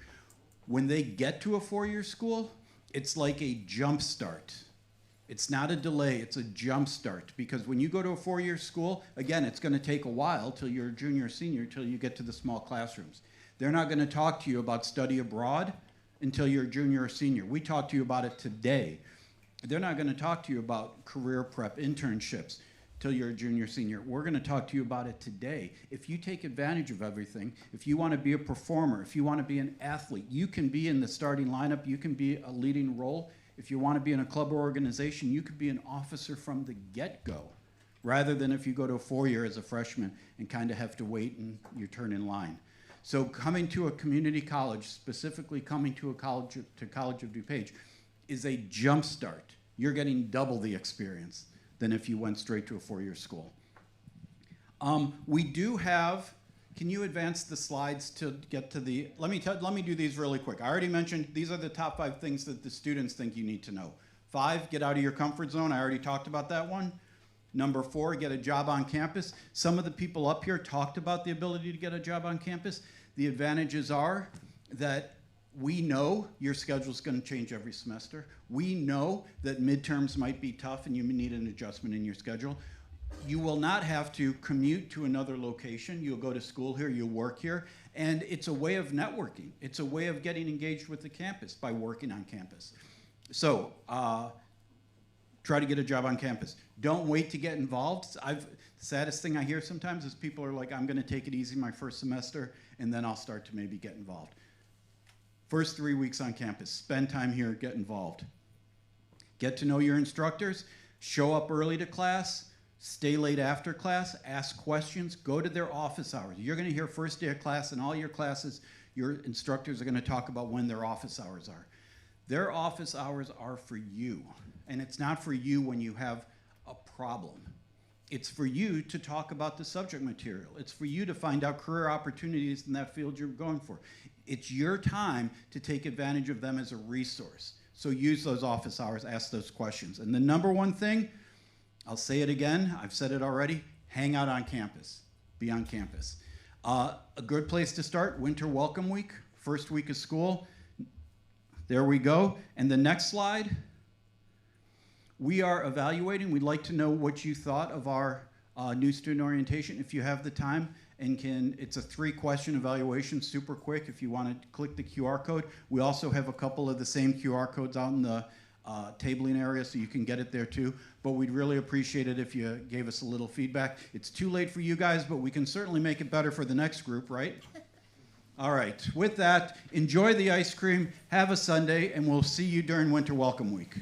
when they get to a four-year school, it's like a jump start. It's not a delay, it's a jump start. Because when you go to a four-year school, again, it's going to take a while till you're a junior or senior, till you get to the small classrooms. They're not going to talk to you about study abroad until you're a junior or senior. We talked to you about it today. They're not going to talk to you about career prep, internships, till you're a junior, senior. We're going to talk to you about it today. If you take advantage of everything, if you want to be a performer, if you want to be an athlete, you can be in the starting lineup, you can be a leading role. If you want to be in a club or organization, you could be an officer from the get-go, rather than if you go to a four-year as a freshman and kind of have to wait and your turn in line. So coming to a community college, specifically coming to College of DuPage, is a jump start. You're getting double the experience than if you went straight to a four-year school. We do have, can you advance the slides to get to the, let me do these really quick. I already mentioned these are the top 5 things that the students think you need to know. 5, get out of your comfort zone. I already talked about that one. Number 4, get a job on campus. Some of the people up here talked about the ability to get a job on campus. The advantages are that we know your schedule's going to change every semester. We know that midterms might be tough and you need an adjustment in your schedule. You will not have to commute to another location. You'll go to school here, you'll work here, and it's a way of networking. It's a way of getting engaged with the campus by working on campus. So try to get a job on campus. Don't wait to get involved. The saddest thing I hear sometimes is people are like, I'm going to take it easy my first semester, and then I'll start to maybe get involved. First 3 weeks on campus, spend time here, get involved. Get to know your instructors, show up early to class, Stay late after class, ask questions, go to their office hours. You're going to hear first day of class in all your classes, your instructors are going to talk about when their office hours are. Their office hours are for you, and it's not for you when you have a problem. It's for you to talk about the subject material. It's for you to find out career opportunities in that field you're going for. It's your time to take advantage of them as a resource. So use those office hours, ask those questions. And the number one thing, I'll say it again, I've said it already, hang out on campus, be on campus. A good place to start, Winter Welcome Week, first week of school. There we go. And the next slide, we are evaluating. We'd like to know what you thought of our new student orientation. If you have the time, and it's a 3-question evaluation, super quick if you want to click the QR code. We also have a couple of the same QR codes out in the tabling area, so you can get it there too. But we'd really appreciate it if you gave us a little feedback. It's too late for you guys, but we can certainly make it better for the next group, right? All right, with that, enjoy the ice cream, have a Sunday, and we'll see you during Winter Welcome Week.